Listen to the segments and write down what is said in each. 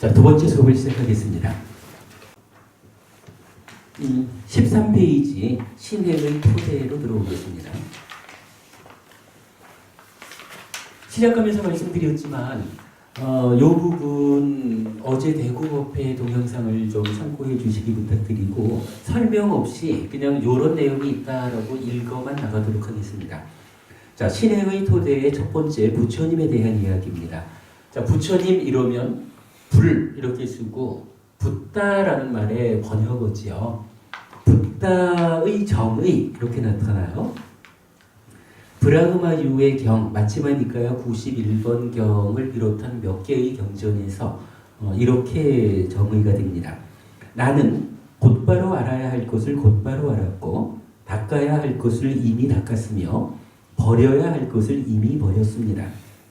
자, 두 번째 수업을 시작하겠습니다. 13페이지 신행의 토대로 들어오겠습니다. 시작하면서 말씀드렸지만 이 부분 어제 대구법회 동영상을 좀 참고해 주시기 부탁드리고 설명 없이 그냥 이런 내용이 있다라고 읽어만 나가도록 하겠습니다. 자, 신행의 토대의 첫 번째 부처님에 대한 이야기입니다. 자, 부처님 이러면 불 이렇게 쓰고 붓다라는 말의 번역어지요. 붓다의 정의 이렇게 나타나요. 브라흐마유의 경, 마치마니카야 91번 경을 비롯한 몇 개의 경전에서 이렇게 정의가 됩니다. 나는 곧바로 알아야 할 것을 곧바로 알았고 닦아야 할 것을 이미 닦았으며 버려야 할 것을 이미 버렸습니다.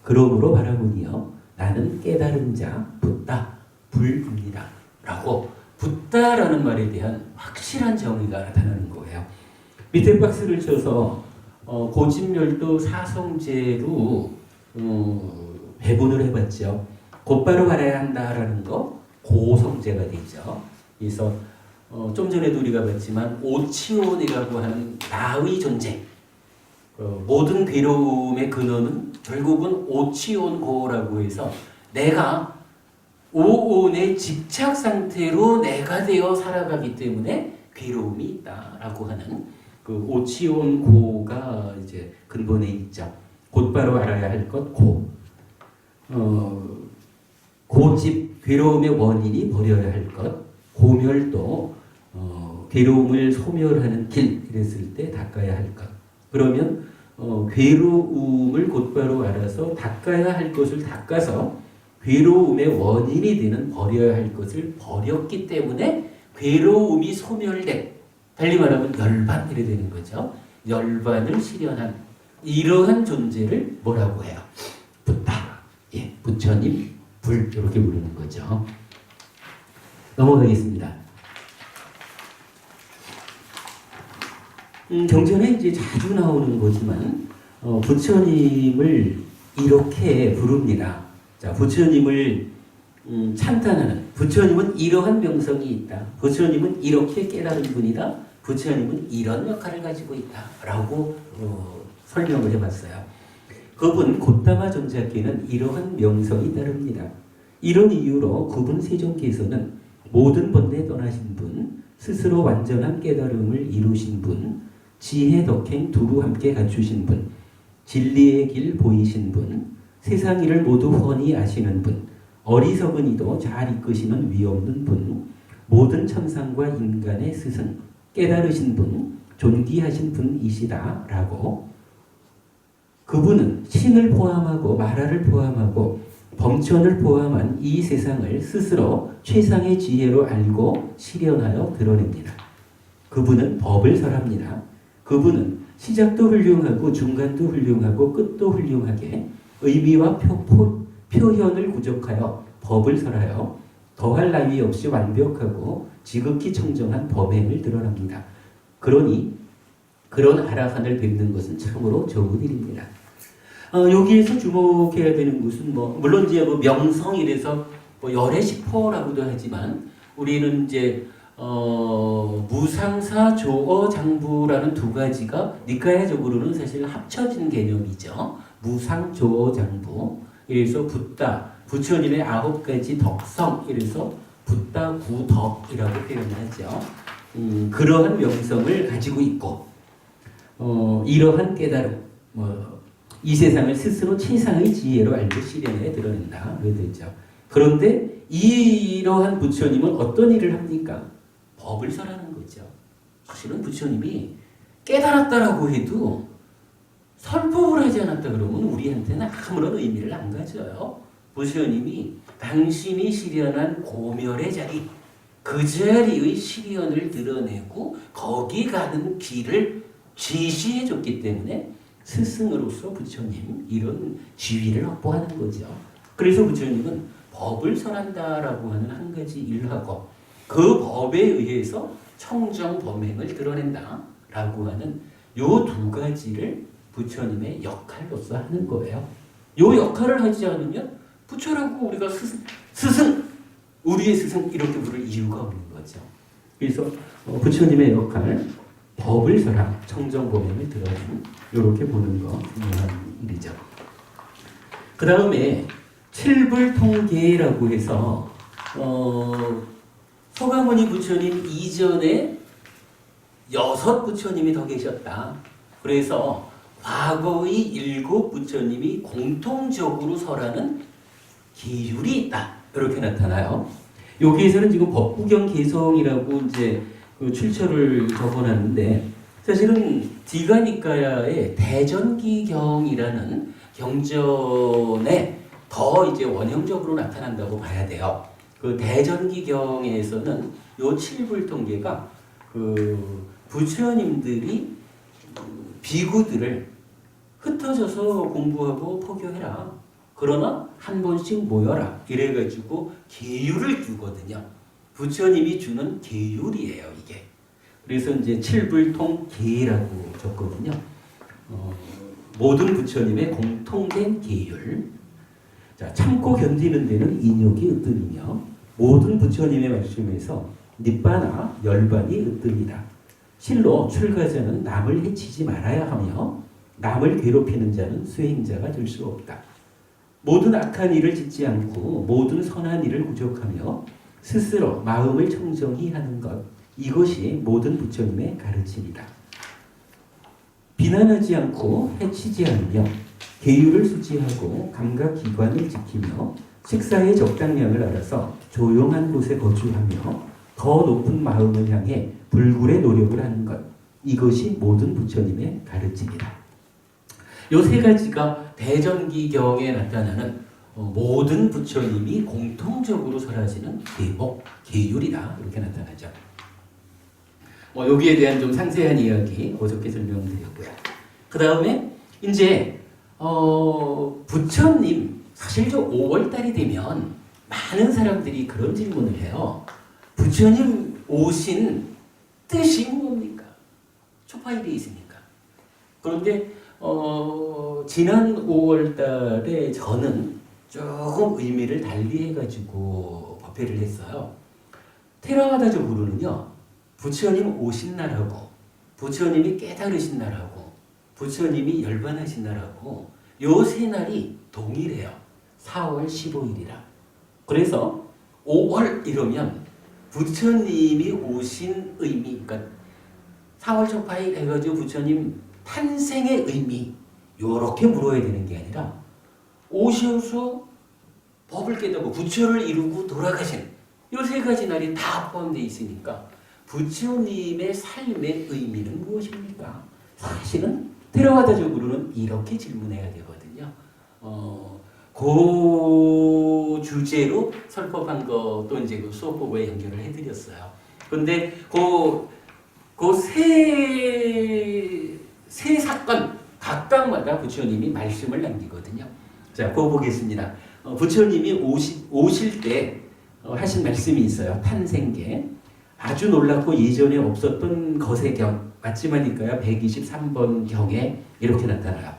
그러므로 바라보니여 나는 깨달은 자 붓다, 불입니다. 라고 붓다라는 말에 대한 확실한 정의가 나타나는 거예요. 밑에 박스를 쳐서 고집멸도 사성제로 배분을 해봤죠. 곧바로 알아야 한다라는 거 고성제가 되죠. 그래서 좀 전에도 우리가 봤지만 오치온이라고 하는 나의 존재, 모든 괴로움의 근원은 결국은 오치온고라고 해서 내가 오온의 집착 상태로 내가 되어 살아가기 때문에 괴로움이 있다라고 하는 그 오치온고가 이제 근본에 있죠. 곧바로 알아야 할 것 고. 고집 괴로움의 원인이 버려야 할 것. 고멸도 괴로움을 소멸하는 길 이랬을 때 닦아야 할 것. 그러면 괴로움을 곧바로 알아서 닦아야 할 것을 닦아서 괴로움의 원인이 되는 버려야 할 것을 버렸기 때문에 괴로움이 소멸된, 달리 말하면 열반 이래 되는 거죠. 열반을 실현한 이러한 존재를 뭐라고 해요? 붓다. 예, 부처님, 불 이렇게 부르는 거죠. 넘어가겠습니다. 경전에 이제 자주 나오는 거지만 부처님을 이렇게 부릅니다. 자, 부처님을 찬탄하는, 부처님은 이러한 명성이 있다. 부처님은 이렇게 깨달은 분이다. 부처님은 이런 역할을 가지고 있다. 라고 설명을 해봤어요. 그분 곧다마 존자께는 이러한 명성이 따릅니다. 이런 이유로 그분 세종께서는 모든 번뇌 떠나신 분, 스스로 완전한 깨달음을 이루신 분, 지혜 덕행 두루 함께 갖추신 분, 진리의 길 보이신 분, 세상 일을 모두 훤히 아시는 분, 어리석은 이도 잘 이끄시는 위없는 분, 모든 천상과 인간의 스승, 깨달으신 분, 존귀하신 분이시다 라고 그분은 신을 포함하고 마라를 포함하고 범천을 포함한 이 세상을 스스로 최상의 지혜로 알고 실현하여 드러냅니다. 그분은 법을 설합니다. 그분은 시작도 훌륭하고 중간도 훌륭하고 끝도 훌륭하게 의미와 표현을 구족하여 법을 설하여 더할 나위 없이 완벽하고 지극히 청정한 범행을 드러납니다. 그러니 그런 아라한을 뵙는 것은 참으로 좋은 일입니다. 여기에서 주목해야 되는 것은 물론 이제 명성 이래서 열애식포라고도 하지만 우리는 이제 무상사 조어 장부라는 두 가지가 니카야적으로는 사실 합쳐진 개념이죠. 무상 조어 장부. 그래서 붓다, 부처님의 9가지 덕성, 이래서 붓다 구덕이라고 표현을 하죠. 그러한 명성을 가지고 있고 이러한 깨달음, 이 세상을 스스로 최상의 지혜로 알고 실현해 드러낸다. 그렇게 되죠. 그런데 이러한 부처님은 어떤 일을 합니까? 법을 설하는 거죠. 사실은 부처님이 깨달았다라고 해도 설법을 하지 않았다 그러면 우리한테는 아무런 의미를 안 가져요. 부처님이 당신이 실현한 고멸의 자리, 그 자리의 실현을 드러내고 거기 가는 길을 제시해 줬기 때문에 스승으로서 부처님 이런 지위를 확보하는 거죠. 그래서 부처님은 법을 설한다라고 하는 한 가지 일을 하고 그 법에 의해서 청정 범행을 드러낸다라고 하는 요 두 가지를 부처님의 역할로서 하는 거예요. 요 역할을 하지 않으면 부처라고 우리가 스승 우리의 스승 이렇게 부를 이유가 없는 거죠. 그래서 부처님의 역할, 법을 설하, 청정보명을 들어주는 이렇게 보는 거 중요한 일이죠. 그 다음에 칠불통계라고 해서 서가모니 부처님 이전에 6 부처님이 더 계셨다. 그래서 과거의 7 부처님이 공통적으로 설하는 기율이 있다. 이렇게 나타나요. 여기에서는 지금 법구경 개성이라고 이제 그 출처를 적어놨는데 사실은 디가니까야의 대전기경이라는 경전에 더 이제 원형적으로 나타난다고 봐야 돼요. 그 대전기경에서는 요 칠불통계가 그 부처님들이 비구들을 흩어져서 공부하고 포교해라. 그러나 한 번씩 모여라. 이래가지고 계율을 주거든요. 부처님이 주는 계율이에요, 이게. 그래서 이제 칠불통계라고 적거든요. 모든 부처님의 공통된 계율. 자, 참고 견디는 데는 인욕이 으뜸이며 모든 부처님의 말씀에서 니빠나 열반이 으뜸이다. 실로 출가자는 남을 해치지 말아야 하며 남을 괴롭히는 자는 수행자가 될 수 없다. 모든 악한 일을 짓지 않고 모든 선한 일을 구족하며 스스로 마음을 청정히 하는 것, 이것이 모든 부처님의 가르침이다. 비난하지 않고 해치지 않으며 계율을 수지하고 감각기관을 지키며 식사의 적당량을 알아서 조용한 곳에 거주하며 더 높은 마음을 향해 불굴의 노력을 하는 것, 이것이 모든 부처님의 가르침이다. 이 3가지가 대전기경에 나타나는 모든 부처님이 공통적으로 설하시는 계복, 계율이다. 이렇게 나타나죠. 여기에 대한 좀 상세한 이야기 어저께 설명드렸고요. 그 다음에 이제 부처님 사실 저 5월달이 되면 많은 사람들이 그런 질문을 해요. 부처님 오신 뜻이 뭡니까? 초파일이 있으니까. 그런데 지난 5월달에 저는 조금 의미를 달리 해가지고 법회를 했어요. 테라와다적으로는요, 부처님 오신 날하고 부처님이 깨달으신 날하고 부처님이 열반하신 날하고 요 3날이 동일해요. 4월 15일이라. 그래서 5월 이러면 부처님이 오신 의미, 그러니까 4월 초파일 해가지고 부처님 탄생의 의미, 요렇게 물어야 되는 게 아니라 오셔서 법을 깨닫고 부처를 이루고 돌아가신 요 3가지 날이 다 포함되어 있으니까 부처님의 삶의 의미는 무엇입니까? 사실은 테라와다적으로는 이렇게 질문해야 되거든요. 그 주제로 설법한 것도 이제 그 수업보고에 연결을 해드렸어요. 근데 세 사건 각각마다 부처님이 말씀을 남기거든요. 자, 그거 보겠습니다. 부처님이 오실 때 하신 말씀이 있어요. 탄생계. 아주 놀랍고 예전에 없었던 것의 경. 마지막이니까요. 123번 경에 이렇게 나타나요.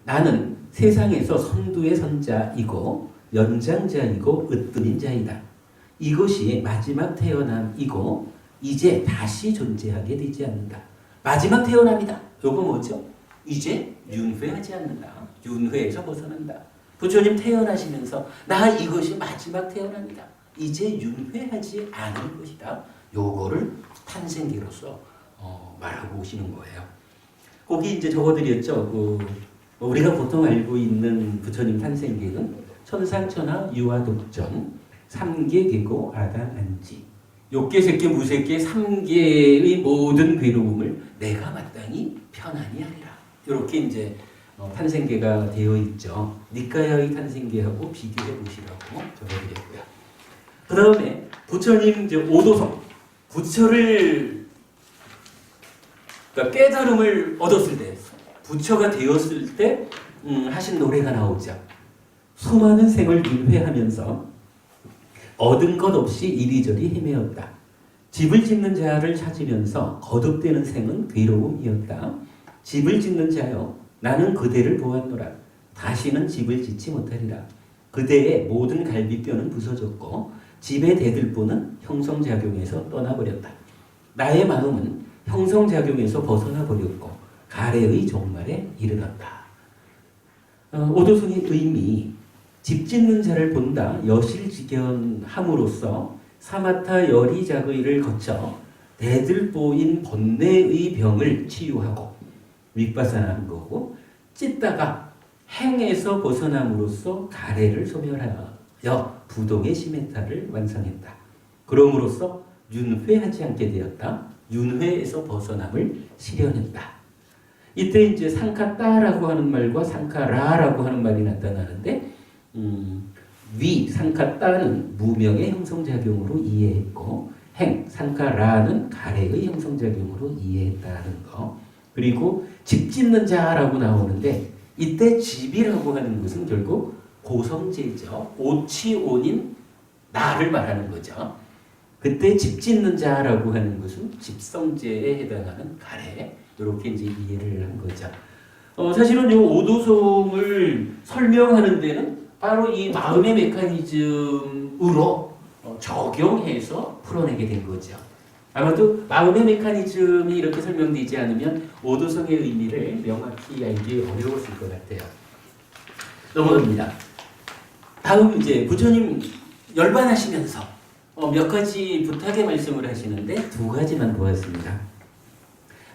나는 세상에서 선두의 선자이고 연장자이고 으뜸인 자이다. 이것이 마지막 태어남이고 이제 다시 존재하게 되지 않는다. 마지막 태어남이다. 요거 뭐죠? 이제 윤회하지 않는다. 윤회에서 벗어난다. 부처님 태어나시면서 나 이것이 마지막 태어남이다. 이제 윤회하지 않을 것이다. 요거를 탄생기로서 말하고 오시는 거예요. 거기 이제 적어드렸죠. 우리가 보통 알고 있는 부처님 탄생기는 천상천하 유아독전 3계 계고 아당 안지 욕계 색계 무색계 3계의 모든 괴로움을 내가 마땅히 편안히 하리라. 이렇게 이제 탄생계가 되어 있죠. 니까야의 탄생계하고 비교해 보시라고 적어드렸고요. 그 다음에 부처님 이제 오도성 부처를 그러니까 깨달음을 얻었을 때 부처가 되었을 때 하신 노래가 나오죠. 수많은 생을 윤회하면서 얻은 것 없이 이리저리 헤매었다. 집을 짓는 자를 찾으면서 거듭되는 생은 괴로움이었다. 집을 짓는 자여 나는 그대를 보았노라. 다시는 집을 짓지 못하리라. 그대의 모든 갈비뼈는 부서졌고 집의 대들보는 형성작용에서 떠나버렸다. 나의 마음은 형성작용에서 벗어나 버렸고 가래의 종말에 이르렀다. 오도송의 의미, 집 짓는 자를 본다 여실직연함으로써 사마타 여리자의를 거쳐 대들보인 번뇌의 병을 치유하고 윗바사나는 거고, 찢다가 행에서 벗어남으로써 가래를 소멸하여 부동의 시메타를 완성했다. 그럼으로써 윤회하지 않게 되었다. 윤회에서 벗어남을 실현했다. 이때 이제 상카따라고 하는 말과 상카라라고 하는 말이 나타나는데, 위 상카따는 무명의 형성작용으로 이해했고, 행 상카라는 가래의 형성작용으로 이해했다는 거. 그리고 집 짓는 자라고 나오는데, 이때 집이라고 하는 것은 결국 고성제죠. 오치온인 나를 말하는 거죠. 그때 집 짓는 자라고 하는 것은 집성제에 해당하는 가래, 이렇게 이제 이해를 한 거죠. 사실은 이 오도송을 설명하는 데는 바로 이 마음의 메커니즘으로 적용해서 풀어내게 된 거죠. 아마도 마음의 메커니즘이 이렇게 설명되지 않으면 오도성의 의미를 명확히 알기 어려웠을 것 같아요. 넘어갑니다. 다음 이제 부처님 열반하시면서 몇 가지 부탁의 말씀을 하시는데 두 가지만 보았습니다.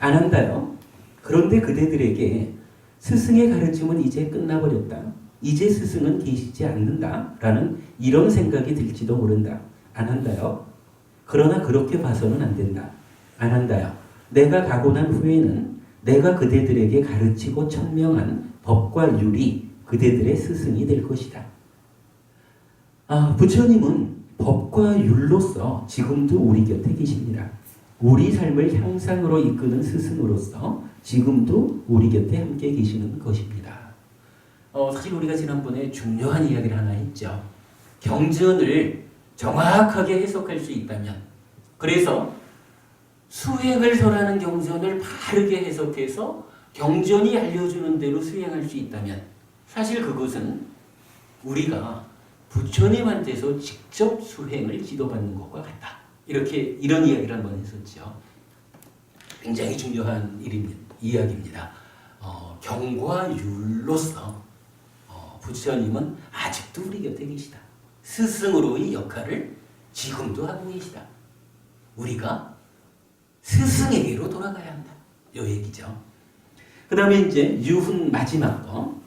안 한다요. 그런데 그대들에게 스승의 가르침은 이제 끝나버렸다. 이제 스승은 계시지 않는다. 라는 이런 생각이 들지도 모른다. 안 한다요. 그러나 그렇게 봐서는 안 된다. 안 한다요. 내가 가고 난 후에는 내가 그대들에게 가르치고 천명한 법과 율이 그대들의 스승이 될 것이다. 부처님은 법과 율로서 지금도 우리 곁에 계십니다. 우리 삶을 향상으로 이끄는 스승으로서 지금도 우리 곁에 함께 계시는 것입니다. 사실 우리가 지난번에 중요한 이야기를 하나 했죠. 경전을 정확하게 해석할 수 있다면, 그래서 수행을 설하는 경전을 바르게 해석해서 경전이 알려주는 대로 수행할 수 있다면, 사실 그것은 우리가 부처님한테서 직접 수행을 지도받는 것과 같다. 이런 이야기를 한번 했었죠. 굉장히 중요한 이야기입니다. 경과 율로서 부처님은 아직도 우리 곁에 계시다. 스승으로의 역할을 지금도 하고 계시다. 우리가 스승에게로 돌아가야 한다. 이 얘기죠. 그 다음에 이제 유훈 마지막 거.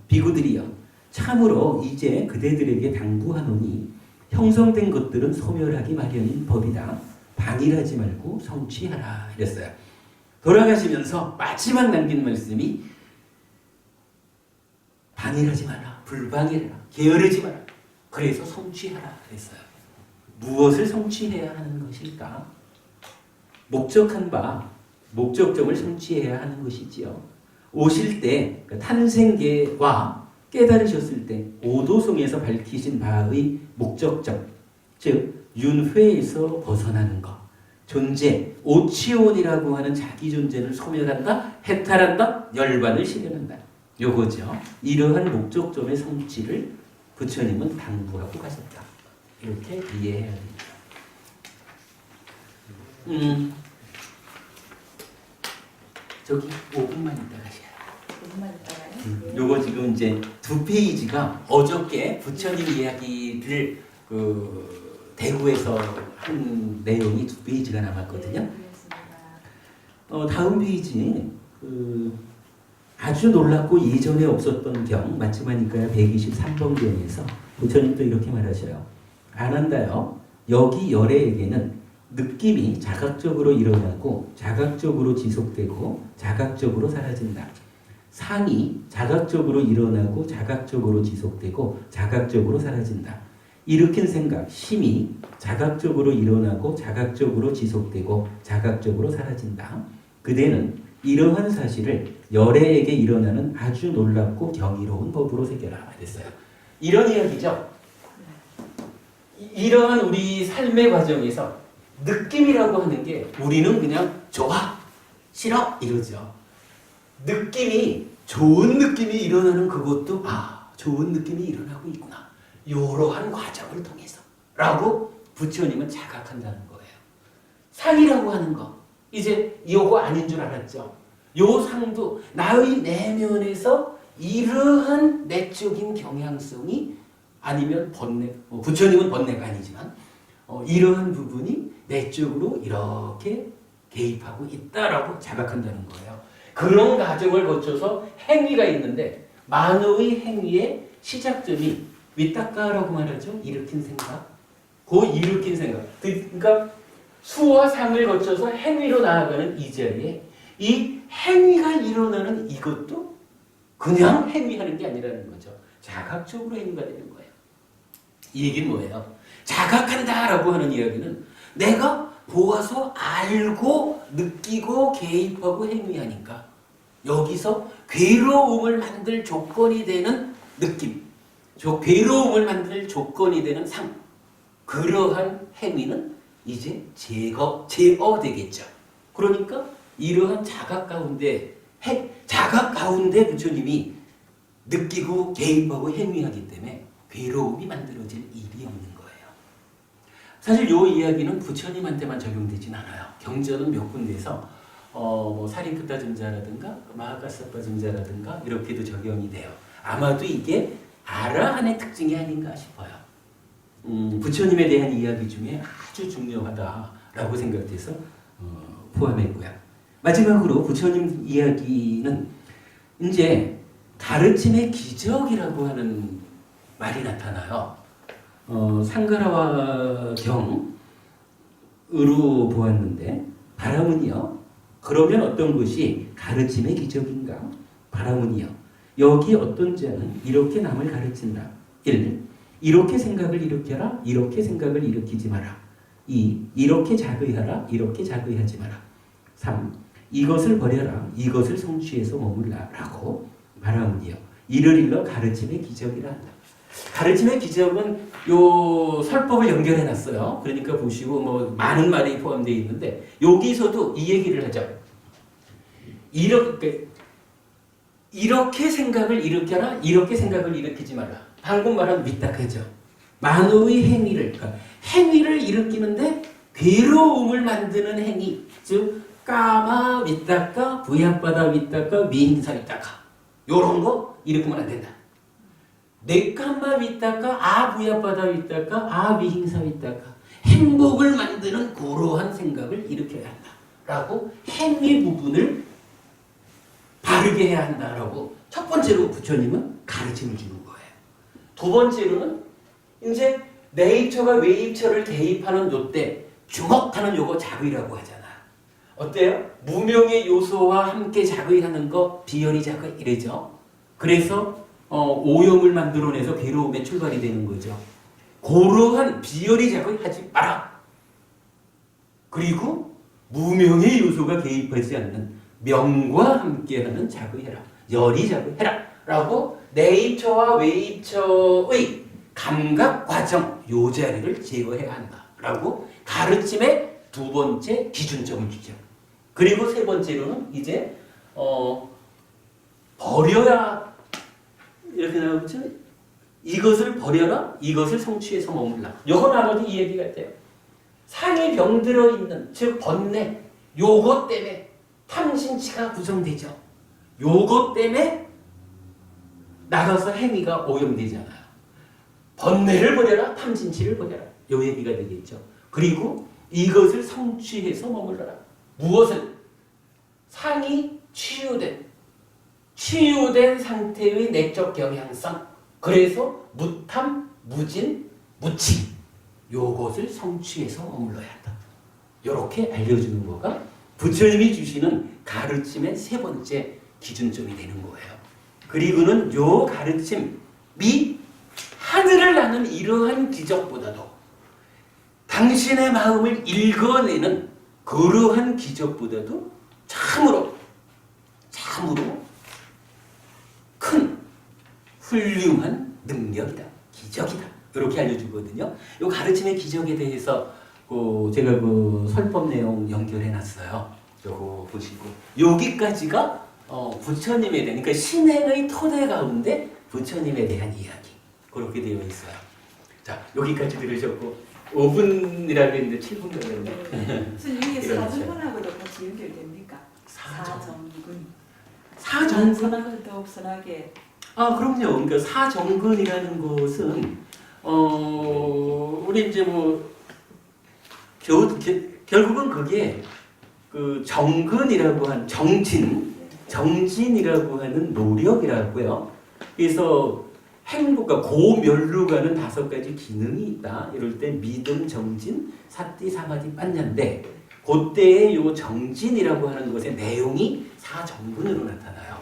비구들이여, 참으로 이제 그대들에게 당부하노니 형성된 것들은 소멸하기 마련인 법이다. 방일하지 말고 성취하라. 이랬어요. 돌아가시면서 마지막 남긴 말씀이 방일하지 마라. 불방일하라. 게으르지 마라. 그래서 성취하라. 그랬어요. 무엇을 성취해야 하는 것일까? 목적한 바, 목적점을 성취해야 하는 것이지요. 오실 때 탄생계와 깨달으셨을 때 오도송에서 밝히신 바의 목적점, 즉 윤회에서 벗어나는 것, 존재, 오치온이라고 하는 자기 존재를 소멸한다, 해탈한다, 열반을 실현한다. 요거죠. 이러한 목적점의 성취를 부처님은 당부하고 가셨다. 이렇게 이해해야 됩니다. 저기 5분만 있다 가셔야. 5분만 있다가요? 요거 지금 이제 2페이지가 어저께 부처님 이야기를 대구에서 한 내용이 2페이지가 남았거든요. 네, 다음 페이지 아주 놀랍고 예전에 없었던 경 마츠마니까야 123번 경에서 부처님도 이렇게 말하셔요. 안 한다요. 여기 열애에게는 느낌이 자각적으로 일어나고 자각적으로 지속되고 자각적으로 사라진다. 상이 자각적으로 일어나고 자각적으로 지속되고 자각적으로 사라진다. 일으킨 생각, 심이 자각적으로 일어나고 자각적으로 지속되고 자각적으로 사라진다. 그대는 이러한 사실을 열애에게 일어나는 아주 놀랍고 경이로운 법으로 새겨라. 그랬어요. 이런 이야기죠. 이러한 우리 삶의 과정에서 느낌이라고 하는 게 우리는 그냥 좋아, 싫어 이러죠. 느낌이 좋은 느낌이 일어나는 그것도 좋은 느낌이 일어나고 있구나. 이러한 과정을 통해서 라고 부처님은 자각한다는 거예요. 상이라고 하는 거 이제 요거 아닌 줄 알았죠. 요 상도 나의 내면에서 이러한 내적인 경향성이 아니면 번뇌, 부처님은 번뇌가 아니지만 이러한 부분이 내적으로 이렇게 개입하고 있다라고 자각한다는 거예요. 그런 과정을 거쳐서 행위가 있는데 만호의 행위의 시작점이 위탁가라고 말하죠. 일으킨 생각. 그 일으킨 생각. 그러니까 수와 상을 거쳐서 행위로 나아가는 이 자리에 이 행위가 일어나는 이것도 그냥 행위하는 게 아니라는 거죠. 자각적으로 행위가 되는 거예요. 이 얘기는 뭐예요? 자각한다라고 하는 이야기는 내가 보아서 알고 느끼고 개입하고 행위하니까 여기서 괴로움을 만들 조건이 되는 느낌, 괴로움을 만들 조건이 되는 상, 그러한 행위는 이제 제어되겠죠. 그러니까 이러한 자각 가운데 부처님이 느끼고 개입하고 행위하기 때문에 괴로움이 만들어질 일이 없는 거예요. 사실 이 이야기는 부처님한테만 적용되진 않아요. 경전은 몇 군데에서 뭐 사리푸타 증자라든가 마하카사파 증자라든가 이렇게도 적용이 돼요. 아마도 이게 아라한의 특징이 아닌가 싶어요. 부처님에 대한 이야기 중에 아주 중요하다라고 생각돼서 포함했고요. 마지막으로 부처님 이야기는 이제 가르침의 기적이라고 하는 말이 나타나요. 상가라와 경으로 보았는데 바라문이요. 그러면 어떤 것이 가르침의 기적인가? 바라문이요. 여기 어떤 자는 이렇게 남을 가르친다. 1. 이렇게 생각을 일으켜라. 이렇게 생각을 일으키지 마라. 2. 이렇게 자의하라. 이렇게 자의하지 마라. 3. 이것을 버려라. 이것을 성취해서 머물라. 라고 바라문이요. 이를 일러 가르침의 기적이라 한다. 가르침의 기적은 요 설법을 연결해 놨어요. 그러니까 보시고 뭐 많은 말이 포함되어 있는데 여기서도 이 얘기를 하죠. 이렇게 생각을 일으켜라. 이렇게 생각을 일으키지 마라. 방금 말한 위탁하죠. 만호의 행위를, 그러니까 행위를 일으키는데 괴로움을 만드는 행위, 즉 까마 위탁가, 부야바다 위탁가, 미행사 위탁가 요런 거 일으키면 안 된다. 네까마 위탁가, 아부야바다 위탁가, 아미행사 위탁가 행복을 만드는 그러한 생각을 일으켜야 한다. 라고 행위 부분을 바르게 해야 한다라고 첫 번째로 부처님은 가르침을 주는 거예요. 두 번째로는 이제 네이처가 웨이처를 대입하는 요때 주목하는 요거 자의라고 하잖아. 어때요? 무명의 요소와 함께 자의하는 거 비열이 자의 이래죠. 그래서 오염을 만들어내서 괴로움의 출발이 되는 거죠. 그러한 비열이 자의하지 마라. 그리고 무명의 요소가 개입하지 않는 명과 함께하는 자의해라. 열이 자의해라. 라고 네이처와 웨이처의 감각 과정 요 자리를 제어해야 한다. 라고 가르침의 두 번째 기준점을 주죠. 그리고 세 번째로는 이제 버려야 이렇게 나오죠. 이것을 버려라. 이것을 성취해서 머물라. 요거 나머지 이 얘기 같아요. 상이 병들어 있는 즉 번뇌 요것 때문에 탐진치가 구성되죠. 요것 때문에 나가서 행위가 오염되잖아요. 번뇌를 버려라. 탐진치를 버려라. 요 얘기가 되겠죠. 그리고 이것을 성취해서 머물러라. 무엇을? 상이 치유된 상태의 내적 경향성. 그래서 무탐, 무진, 무치. 요것을 성취해서 머물러야 한다. 요렇게 알려주는 거가 부처님이 주시는 가르침의 세 번째 기준점이 되는 거예요. 그리고는 요 가르침이 하늘을 나는 이러한 기적보다도 당신의 마음을 읽어내는 그러한 기적보다도 참으로 큰 훌륭한 능력이다. 기적이다. 이렇게 알려주거든요. 이 가르침의 기적에 대해서 제가 설법 내용 연결해 놨어요. 요거 보시고 여기까지가 부처님에 대한 그러니까 신행의 토대 가운데 부처님에 대한 이야기 그렇게 되어 있어요. 자, 여기까지 들으셨고 5분이라고 했는데 7분 걸렸네. 선생님 이게 이런 사정근하고도 같이 연결됩니까? 사정근. 사정근. 선하고 더욱 선하게. 아, 그럼요. 그러니까 사정근이라는 것은 우리 이제 뭐 결국은 그게 그 정근이라고 하는 정진이라고 하는 노력이라고요. 그래서 행복과 고멸루가는 5가지 기능이 있다. 이럴 때 믿음, 정진, 사띠, 사마디, 빠냐인데 그때의 요 정진이라고 하는 것의 내용이 사정근으로 나타나요.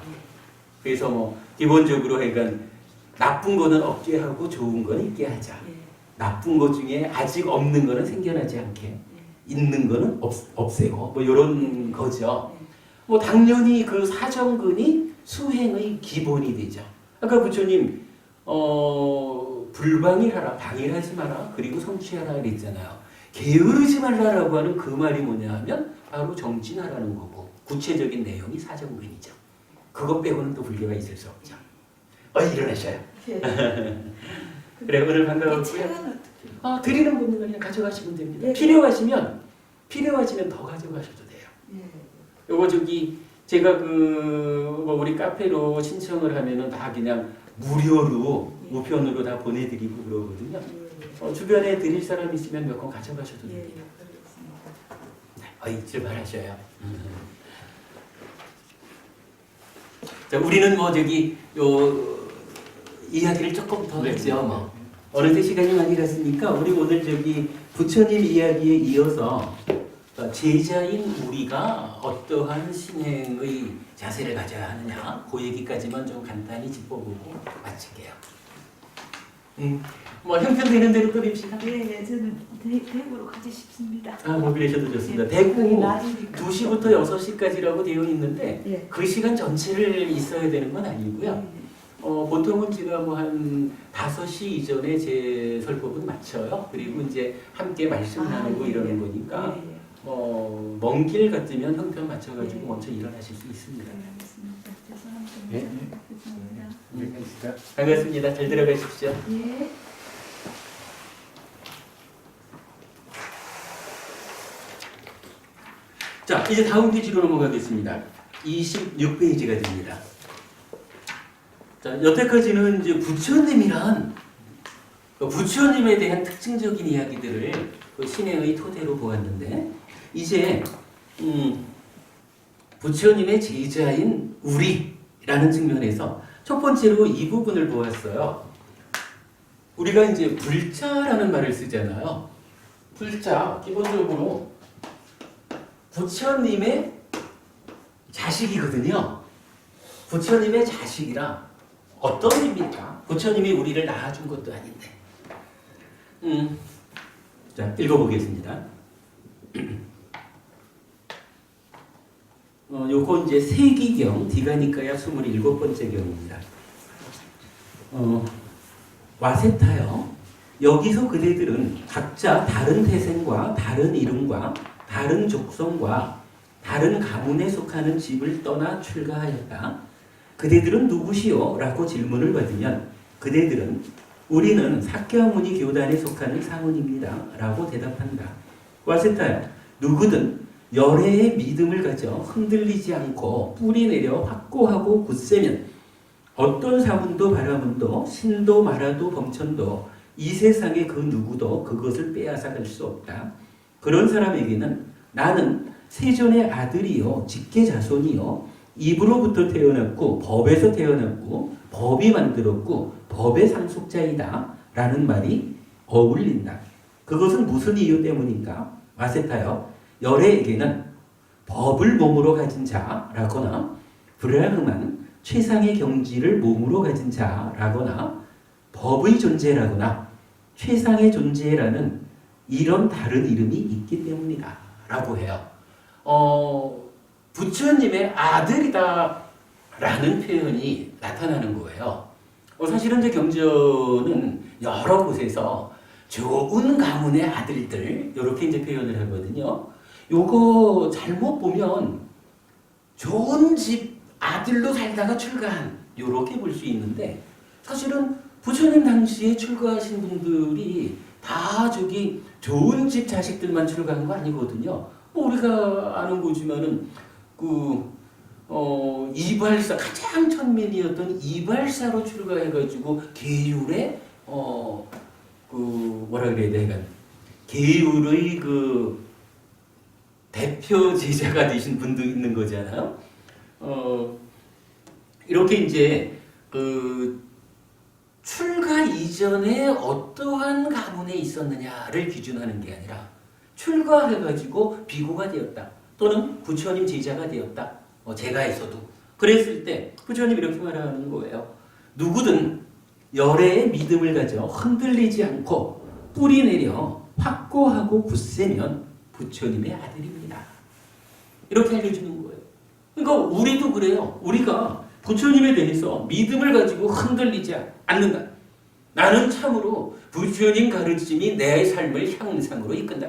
그래서 뭐 기본적으로 그러니까 나쁜 거는 없게 하고 좋은 거는 있게 하자. 나쁜 것 중에 아직 없는 거는 생겨나지 않게, 있는 거는 없애고 뭐 이런 거죠. 뭐 당연히 그 사정근이 수행의 기본이 되죠. 아까 부처님 불방일하라, 방일하지 마라, 그리고 성취하라 그랬잖아요. 게으르지 말라라고 하는 그 말이 뭐냐 하면 바로 정진하라는 거고 구체적인 내용이 사정근이죠. 그것 빼고는 또 불교가 있을 수 없죠. 일어나셔요. 그래, 오늘 반가웠고요. 드리는 분들 그냥 가져가시면 됩니다. 필요하시면 더 가져가셔도 돼요. 요거 제가 뭐 우리 카페로 신청을 하면은 다 그냥 무료로 우편으로 다 보내드리고 그러거든요. 주변에 드릴 사람 있으면 몇 권 가져가셔도 됩니다. 출발하셔요. 자, 우리는 뭐 이야기를 조금 더 하죠. 뭐 어느새 시간이 많이 갔으니까 우리 오늘 부처님 이야기에 이어서 제자인 우리가 어떠한 신행의 자세를 가져야 하느냐 그 얘기까지만 좀 간단히 짚어보고 마칠게요. 뭐 형편되는 대로 끓입시다. 네, 저는 대구로 가지 싶습니다. 뭐 그러셔도 좋습니다. 대구 2시부터 6시까지라고 되어 있는데 그 시간 전체를 있어야 되는 건 아니고요. 보통은 제가 뭐 한 5시 이전에 제 설법은 마쳐요. 그리고 이제 함께 말씀 나누고 이러는 거니까 먼 길 같으면 형편 맞춰가지고 먼저 일어나실 수 있습니다. 알겠습니다. 죄송합니다. 죄송합니다. 반갑습니다. 잘 들어가십시오. 자, 이제 다음 페이지로 넘어가겠습니다. 26페이지가 됩니다. 자, 여태까지는 이제 부처님이란 부처님에 대한 특징적인 이야기들을 그 신행의 토대로 보았는데 이제 부처님의 제자인 우리라는 측면에서 첫 번째로 이 부분을 보았어요. 우리가 이제 불자라는 말을 쓰잖아요. 불자 기본적으로 부처님의 자식이거든요. 부처님의 자식이라 어떤 의미입니까? 부처님이 우리를 낳아준 것도 아닌데. 자, 읽어보겠습니다. 요거 이제 세기경 디가니카야 27번째 경입니다. 와세타요. 여기서 그대들은 각자 다른 태생과 다른 이름과 다른 족성과 다른 가문에 속하는 집을 떠나 출가하였다. 그대들은 누구시오? 라고 질문을 받으면 그대들은 우리는 사kyamuni 교단에 속하는 사문입니다. 라고 대답한다. 와세타요. 누구든 열애의 믿음을 가져 흔들리지 않고 뿌리내려 확고하고 굳세면 어떤 사문도 바라문도 신도 마라도 범천도 이 세상의 그 누구도 그것을 빼앗아 갈 수 없다. 그런 사람에게는 나는 세존의 아들이요 직계자손이요 입으로부터 태어났고 법에서 태어났고 법이 만들었고 법의 상속자이다 라는 말이 어울린다. 그것은 무슨 이유 때문인가? 와세타요. 열애에게는 법을 몸으로 가진 자라거나 브라흐만 최상의 경지를 몸으로 가진 자라거나 법의 존재라거나 최상의 존재라는 이런 다른 이름이 있기 때문이다 라고 해요. 부처님의 아들이다 라는 표현이 나타나는 거예요. 사실은 이제 경전은 여러 곳에서 좋은 가문의 아들들 이렇게 이제 표현을 하거든요. 요거 잘못 보면 좋은 집 아들로 살다가 출가한 요렇게 볼 수 있는데 사실은 부처님 당시에 출가하신 분들이 다 저기 좋은 집 자식들만 출가한 거 아니거든요. 뭐 우리가 아는 거지만은 이발사 가장 천민이었던 이발사로 출가해가지고 계율의 뭐라 그래야 되나 계율의 대표 제자가 되신 분도 있는 거잖아요. 이렇게 이제 출가 이전에 어떠한 가문에 있었느냐를 기준하는 게 아니라 출가해가지고 비구가 되었다 또는 부처님 제자가 되었다 제가에서도 그랬을 때 부처님 이렇게 말하는 거예요. 누구든 열애의 믿음을 가져 흔들리지 않고 뿌리 내려 확고하고 굳세면 부처님의 아들입니다. 이렇게 알려주는 거예요. 그러니까 우리도 그래요. 우리가 부처님에 대해서 믿음을 가지고 흔들리지 않는다. 나는 참으로 부처님 가르침이 내 삶을 향상으로 이끈다.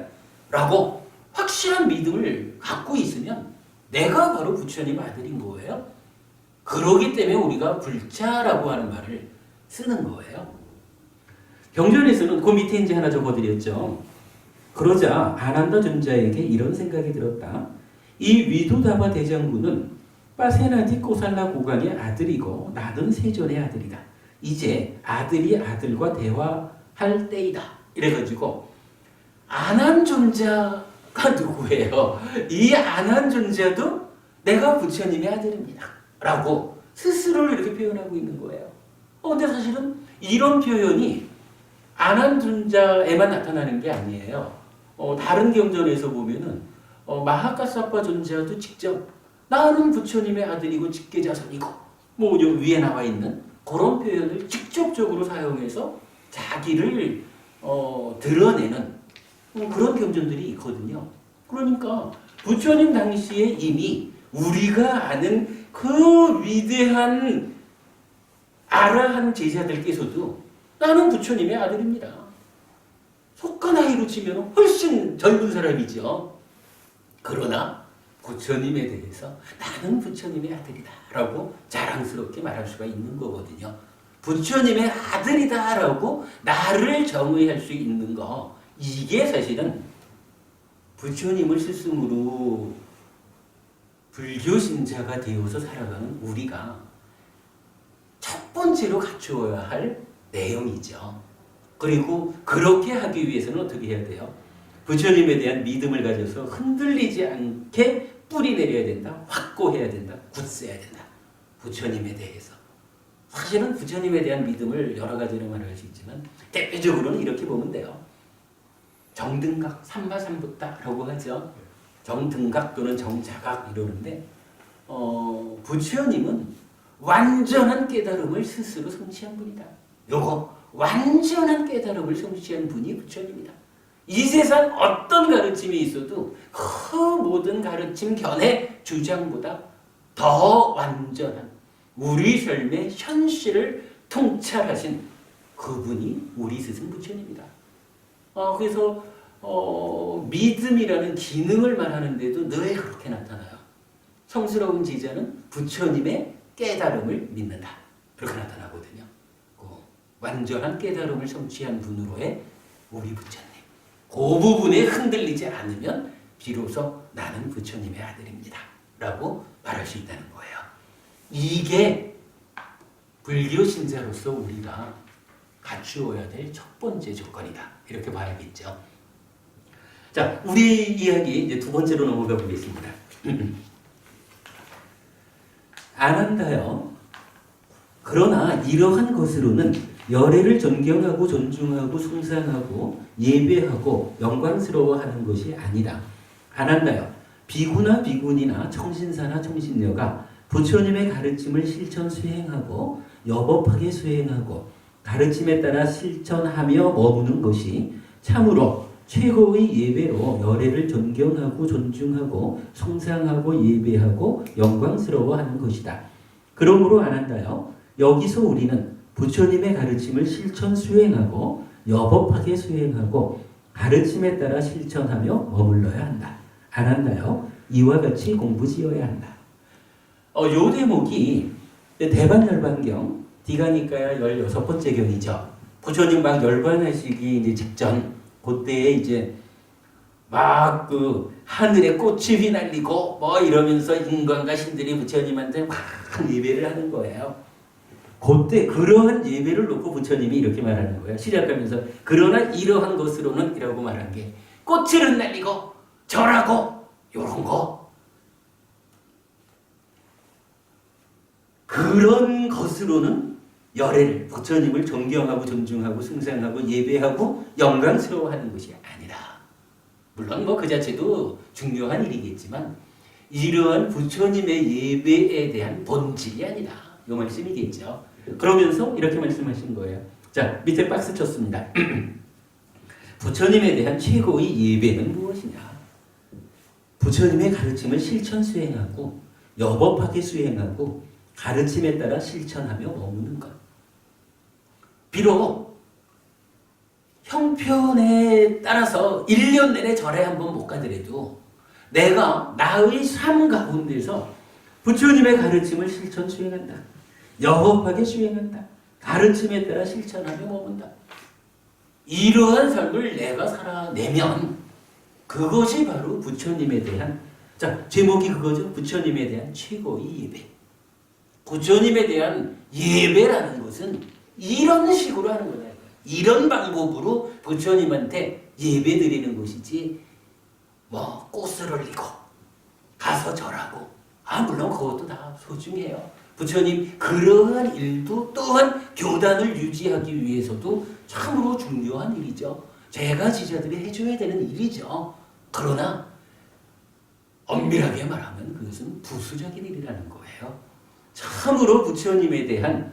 라고 확실한 믿음을 갖고 있으면 내가 바로 부처님 아들인 거예요. 그러기 때문에 우리가 불자라고 하는 말을 쓰는 거예요. 경전에서는 그 밑에 이제 하나 적어드렸죠. 그러자 아난다 존자에게 이런 생각이 들었다. 이 위도다바 대장군은 빠세나디 꼬살라 고강의 아들이고 나는 세존의 아들이다. 이제 아들이 아들과 대화할 때이다. 이래가지고 아난 존자가 누구예요? 이 아난 존자도 내가 부처님의 아들입니다. 라고 스스로를 이렇게 표현하고 있는 거예요. 근데 사실은 이런 표현이 아난 존자에만 나타나는 게 아니에요. 다른 경전에서 보면은 마하카사파 존자도 직접 나는 부처님의 아들이고 직계자손이고 뭐 위에 나와 있는 그런 표현을 직접적으로 사용해서 자기를 드러내는 그런 경전들이 있거든요. 그러니까 부처님 당시에 이미 우리가 아는 그 위대한 아라한 제자들께서도 나는 부처님의 아들입니다. 속가 나이로 치면 훨씬 젊은 사람이죠. 그러나 부처님에 대해서 나는 부처님의 아들이다 라고 자랑스럽게 말할 수가 있는 거거든요. 부처님의 아들이다 라고 나를 정의할 수 있는 거, 이게 사실은 부처님을 스승으로 불교 신자가 되어서 살아가는 우리가 첫 번째로 갖추어야 할 내용이죠. 그리고 그렇게 하기 위해서는 어떻게 해야 돼요? 부처님에 대한 믿음을 가져서 흔들리지 않게 뿌리 내려야 된다. 확고해야 된다. 굳세야 된다. 부처님에 대해서. 사실은 부처님에 대한 믿음을 여러 가지로 말할 수 있지만 대표적으로는 이렇게 보면 돼요. 정등각, 삼바삼부타라고 하죠. 정등각 또는 정자각 이러는데 부처님은 완전한 깨달음을 스스로 성취한 분이다. 요거 완전한 깨달음을 성취한 분이 부처님이다. 이 세상 어떤 가르침이 있어도 그 모든 가르침 견해 주장보다 더 완전한 우리 삶의 현실을 통찰하신 그분이 우리 스승 부처님이다. 그래서 믿음이라는 기능을 말하는데도 늘 그렇게 나타나요. 성스러운 제자는 부처님의 깨달음을 믿는다. 그렇게 나타나거든요. 완전한 깨달음을 성취한 분으로의 우리 부처님. 그 부분에 흔들리지 않으면 비로소 나는 부처님의 아들입니다. 라고 말할 수 있다는 거예요. 이게 불교 신자로서 우리가 갖추어야 될 첫 번째 조건이다. 이렇게 봐야겠죠. 자, 우리 이야기 이제 두 번째로 넘어가 보겠습니다. 아난다요. 그러나 이러한 것으로는 열애를 존경하고 존중하고 숭상하고 예배하고 영광스러워하는 것이 아니다. 아난다요. 비구나 비군이나 청신사나 청신녀가 부처님의 가르침을 실천 수행하고 여법하게 수행하고 가르침에 따라 실천하며 머무는 것이 참으로 최고의 예배로 열애를 존경하고 존중하고 숭상하고 예배하고 영광스러워하는 것이다. 그러므로 아난다요. 여기서 우리는 부처님의 가르침을 실천 수행하고 여법하게 수행하고 가르침에 따라 실천하며 머물러야 한다. 아난다요. 이와 같이 공부지어야 한다. 요 대목이 대반열반경 디가니까야 16번째 경이죠. 부처님 막 열반하시기 이제 직전 그때에 이제 막 그 하늘에 꽃이 휘날리고 뭐 이러면서 인간과 신들이 부처님한테 막 예배를 하는 거예요. 그때 그러한 예배를 놓고 부처님이 이렇게 말하는 거예요. 시작하면서 그러나 이러한 것으로는 이라고 말한 게 꽃을 흩날리고 절하고 요런 거 그런 것으로는 열애를 부처님을 존경하고 존중하고 숭상하고 예배하고 영광스러워하는 것이 아니라 물론 뭐 그 자체도 중요한 일이겠지만 이러한 부처님의 예배에 대한 본질이 아니다. 이 말씀이겠죠. 그러면서 이렇게 말씀하신 거예요. 자, 밑에 박스 쳤습니다. 부처님에 대한 최고의 예배는 무엇이냐? 부처님의 가르침을 실천 수행하고 여법하게 수행하고 가르침에 따라 실천하며 머무는 것. 비록 형편에 따라서 1년 내내 절에 한번 못 가더라도 내가 나의 삶 가운데서 부처님의 가르침을 실천 수행한다. 여법하게 수행한다. 가르침에 따라 실천하며 머문다. 이러한 삶을 내가 살아내면 그것이 바로 부처님에 대한 자 제목이 그거죠. 부처님에 대한 최고의 예배. 부처님에 대한 예배라는 것은 이런 식으로 하는 거다. 이런 방법으로 부처님한테 예배 드리는 것이지 뭐 꽃을 흘리고 가서 절하고 물론 그것도 다 소중해요. 부처님 그러한 일도 또한 교단을 유지하기 위해서도 참으로 중요한 일이죠. 제가 지자들이 해줘야 되는 일이죠. 그러나 엄밀하게 말하면 그것은 부수적인 일이라는 거예요. 참으로 부처님에 대한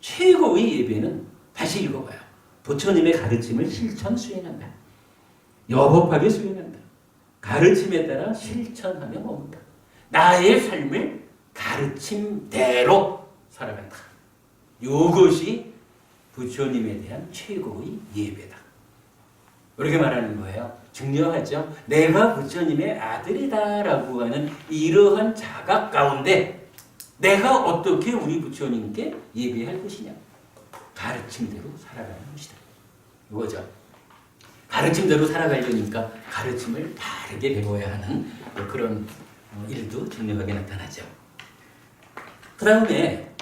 최고의 예배는 다시 읽어봐요. 부처님의 가르침을 실천 수행한다. 여법하게 수행한다. 가르침에 따라 실천하며 머문다. 나의 삶을 가르침대로 살아간다. 이것이 부처님에 대한 최고의 예배다. 이렇게 말하는 거예요. 중요하죠. 내가 부처님의 아들이다라고 하는 이러한 자각 가운데 내가 어떻게 우리 부처님께 예배할 것이냐. 가르침대로 살아가는 것이다. 이거죠. 가르침대로 살아가려니까 가르침을 바르게 배워야 하는 그런 일도 중요하게 나타나죠. 그 다음에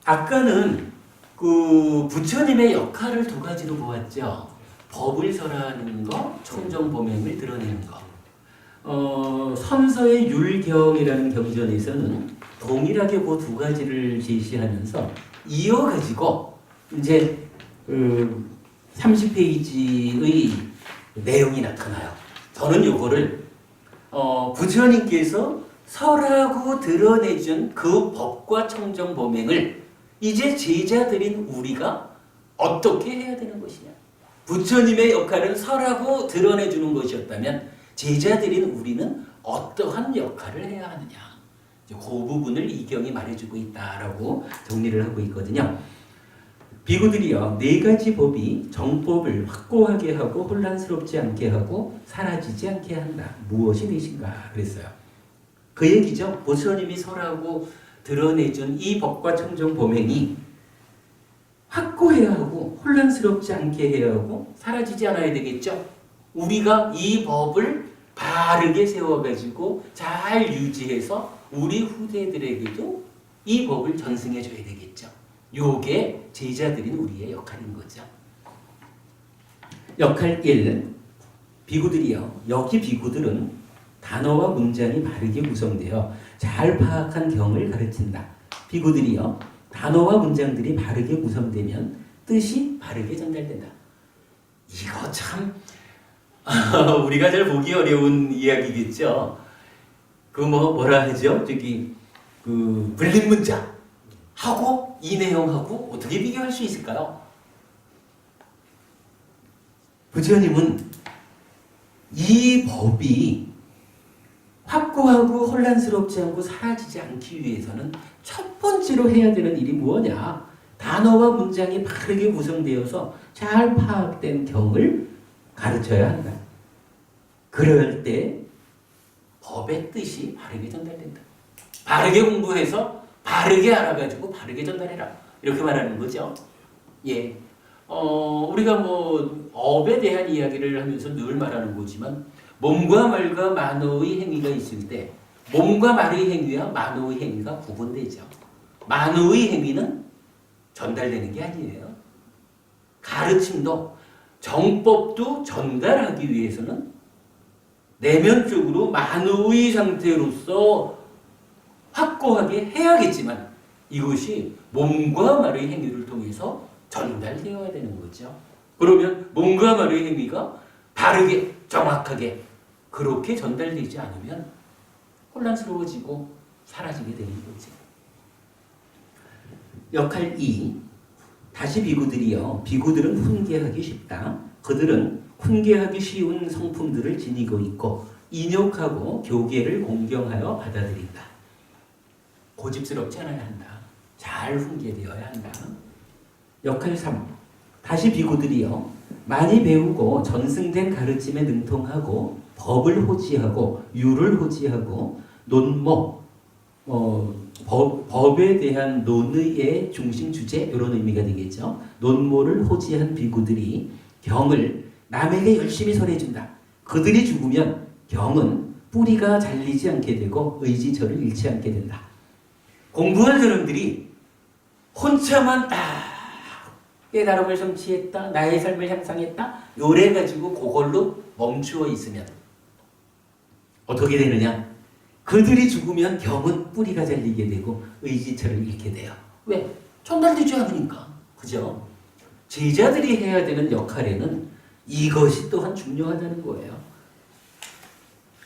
아까는 그 부처님의 역할을 두 가지로 보았죠. 법을 설하는 거, 청정범행을 드러내는 거. 선서의 율경이라는 경전에서는 동일하게 그 두 가지를 제시하면서 이어가지고 이제 30페이지의 내용이 나타나요. 저는 요거를 부처님께서 설하고 드러내준 그 법과 청정범행을 이제 제자들인 우리가 어떻게 해야 되는 것이냐. 부처님의 역할은 설하고 드러내주는 것이었다면 제자들인 우리는 어떠한 역할을 해야 하느냐. 그 부분을 이 경이 말해주고 있다라고 정리를 하고 있거든요. 비구들이여 네 가지 법이 정법을 확고하게 하고 혼란스럽지 않게 하고 사라지지 않게 한다. 무엇이 되신가 그랬어요. 그 얘기죠. 부처님이 설하고 드러내준 이 법과 청정범행이 확고해야 하고 혼란스럽지 않게 해야 하고 사라지지 않아야 되겠죠. 우리가 이 법을 바르게 세워가지고 잘 유지해서 우리 후대들에게도 이 법을 전승해 줘야 되겠죠. 요게 제자들인 우리의 역할인 거죠. 역할 1. 비구들이요. 여기 비구들은 단어와 문장이 바르게 구성되어 잘 파악한 경을 가르친다. 비구들이요. 단어와 문장들이 바르게 구성되면 뜻이 바르게 전달된다. 이거 참 우리가 잘 보기 어려운 이야기겠죠. 그 뭐라 하죠? 저기 그 불린 문자 하고 이 내용하고 어떻게 비교할 수 있을까요? 부처님은 이 법이 확고하고 혼란스럽지 않고 사라지지 않기 위해서는 첫 번째로 해야 되는 일이 뭐냐? 단어와 문장이 바르게 구성되어서 잘 파악된 경을 가르쳐야 한다. 그럴 때 법의 뜻이 바르게 전달된다. 바르게 공부해서 바르게 알아가지고 바르게 전달해라. 이렇게 말하는 거죠. 예. 우리가 뭐 업에 대한 이야기를 하면서 늘 말하는 거지만 몸과 말과 만호의 행위가 있을 때 몸과 말의 행위와 만호의 행위가 구분되죠. 만호의 행위는 전달되는 게 아니에요. 가르침도 정법도 전달하기 위해서는 내면적으로 만호의 상태로서 확고하게 해야겠지만 이것이 몸과 말의 행위를 통해서 전달되어야 되는 거죠. 그러면 몸과 말의 행위가 바르게 정확하게 그렇게 전달되지 않으면 혼란스러워지고 사라지게 되는 거죠. 역할 2. 다시 비구들이요. 비구들은 훈계하기 쉽다. 그들은 훈계하기 쉬운 성품들을 지니고 있고 인욕하고 교계를 공경하여 받아들인다. 고집스럽지 않아야 한다. 잘 훈계되어야 한다. 역할 3. 다시 비구들이요. 많이 배우고 전승된 가르침에 능통하고 법을 호지하고 유를 호지하고 논목, 법에 대한 논의의 중심 주제 이런 의미가 되겠죠. 논모를 호지한 비구들이 경을 남에게 열심히 설해준다. 그들이 죽으면 경은 뿌리가 잘리지 않게 되고 의지처를 잃지 않게 된다. 공부한 사람들이 혼자만 딱 깨달음을 성취했다. 나의 삶을 향상했다. 요래 가지고 그걸로 멈추어 있으면 어떻게 되느냐? 그들이 죽으면 경은 뿌리가 잘리게 되고 의지처를 잃게 돼요. 왜? 전달되지 않으니까. 그죠? 제자들이 해야 되는 역할에는 이것이 또한 중요하다는 거예요.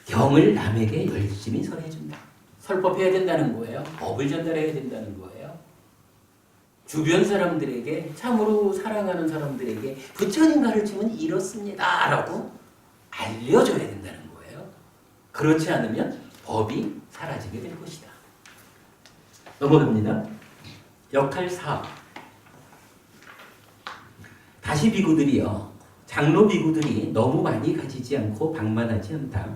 경을 남에게 열심히 설해준다. 설법해야 된다는 거예요. 법을 전달해야 된다는 거예요. 주변 사람들에게 참으로 사랑하는 사람들에게 부처님 가르침은 이렇습니다 라고 알려줘야 된다는 거예요. 그렇지 않으면 법이 사라지게 될 것이다. 넘어갑니다. 역할 4. 다시 비구들이요. 장로 비구들이 너무 많이 가지지 않고 방만하지 않다.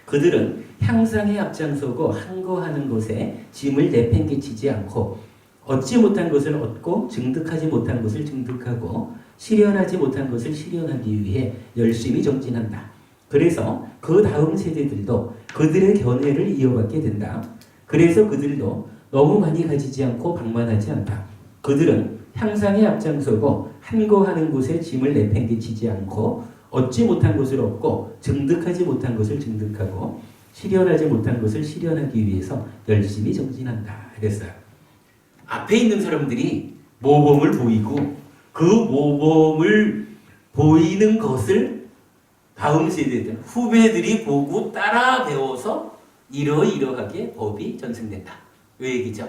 그들은 향상에 앞장서고 한거하는 것에 짐을 내팽개치지 않고 얻지 못한 것을 얻고 증득하지 못한 것을 증득하고 실현하지 못한 것을 실현하기 위해 열심히 정진한다. 그래서 그 다음 세대들도 그들의 견해를 이어받게 된다. 그래서 그들도 너무 많이 가지지 않고 방만하지 않다. 그들은 향상에 앞장서고 한거하는 곳에 짐을 내팽개치지 않고 얻지 못한 것을 얻고 증득하지 못한 것을 증득하고 실현하지 못한 것을 실현하기 위해서 열심히 정진한다. 그랬어요. 앞에 있는 사람들이 모범을 보이고 그 모범을 보이는 것을 다음 세대들, 후배들이 보고 따라 배워서 이러이러하게 법이 전승된다. 이 얘기죠.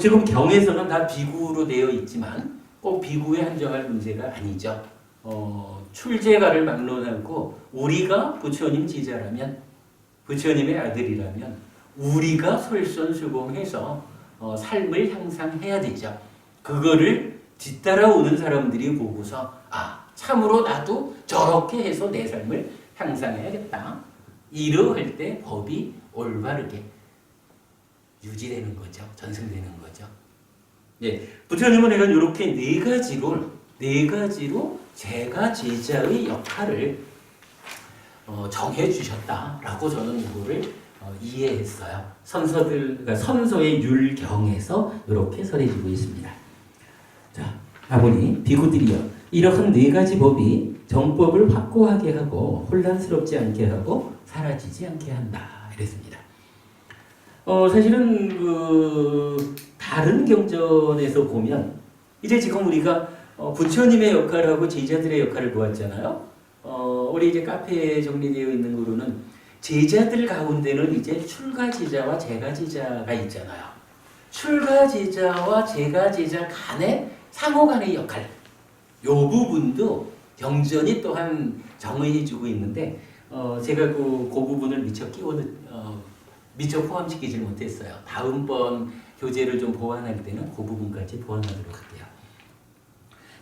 지금 경에서는 다 비구로 되어 있지만 꼭 비구에 한정할 문제가 아니죠. 출제가를 막론하고 우리가 부처님 제자라면 부처님의 아들이라면 우리가 솔선수범해서 삶을 향상해야 되죠. 그거를 뒤따라오는 사람들이 보고서 참으로 나도 저렇게 해서 내 삶을 향상해야겠다. 이러할 때 법이 올바르게 유지되는 거죠. 전승되는 거죠. 예, 부처님은 이렇게 네 가지로 제가 제자의 역할을 정해 주셨다라고 저는 이거를 이해했어요. 그러니까 선서의 율경에서 이렇게 설해지고 있습니다. 자, 아버니 비구들이여, 이러한 네 가지 법이 정법을 확고하게 하고 혼란스럽지 않게 하고 사라지지 않게 한다. 이랬습니다. 사실은 다른 경전에서 보면 이제 지금 우리가 부처님의 역할하고 제자들의 역할을 보았잖아요. 우리 이제 카페에 정리되어 있는 거로는 제자들 가운데는 이제 출가 제자와 제가 제자가 있잖아요. 출가 제자와 제가 제자 간의 상호 간의 역할, 요 부분도 경전이 또한 정의해주고 있는데 제가 그 부분을 미처 포함시키지 못했어요. 다음번 교재를 좀 보완할 때는 그 부분까지 보완하도록 할게요.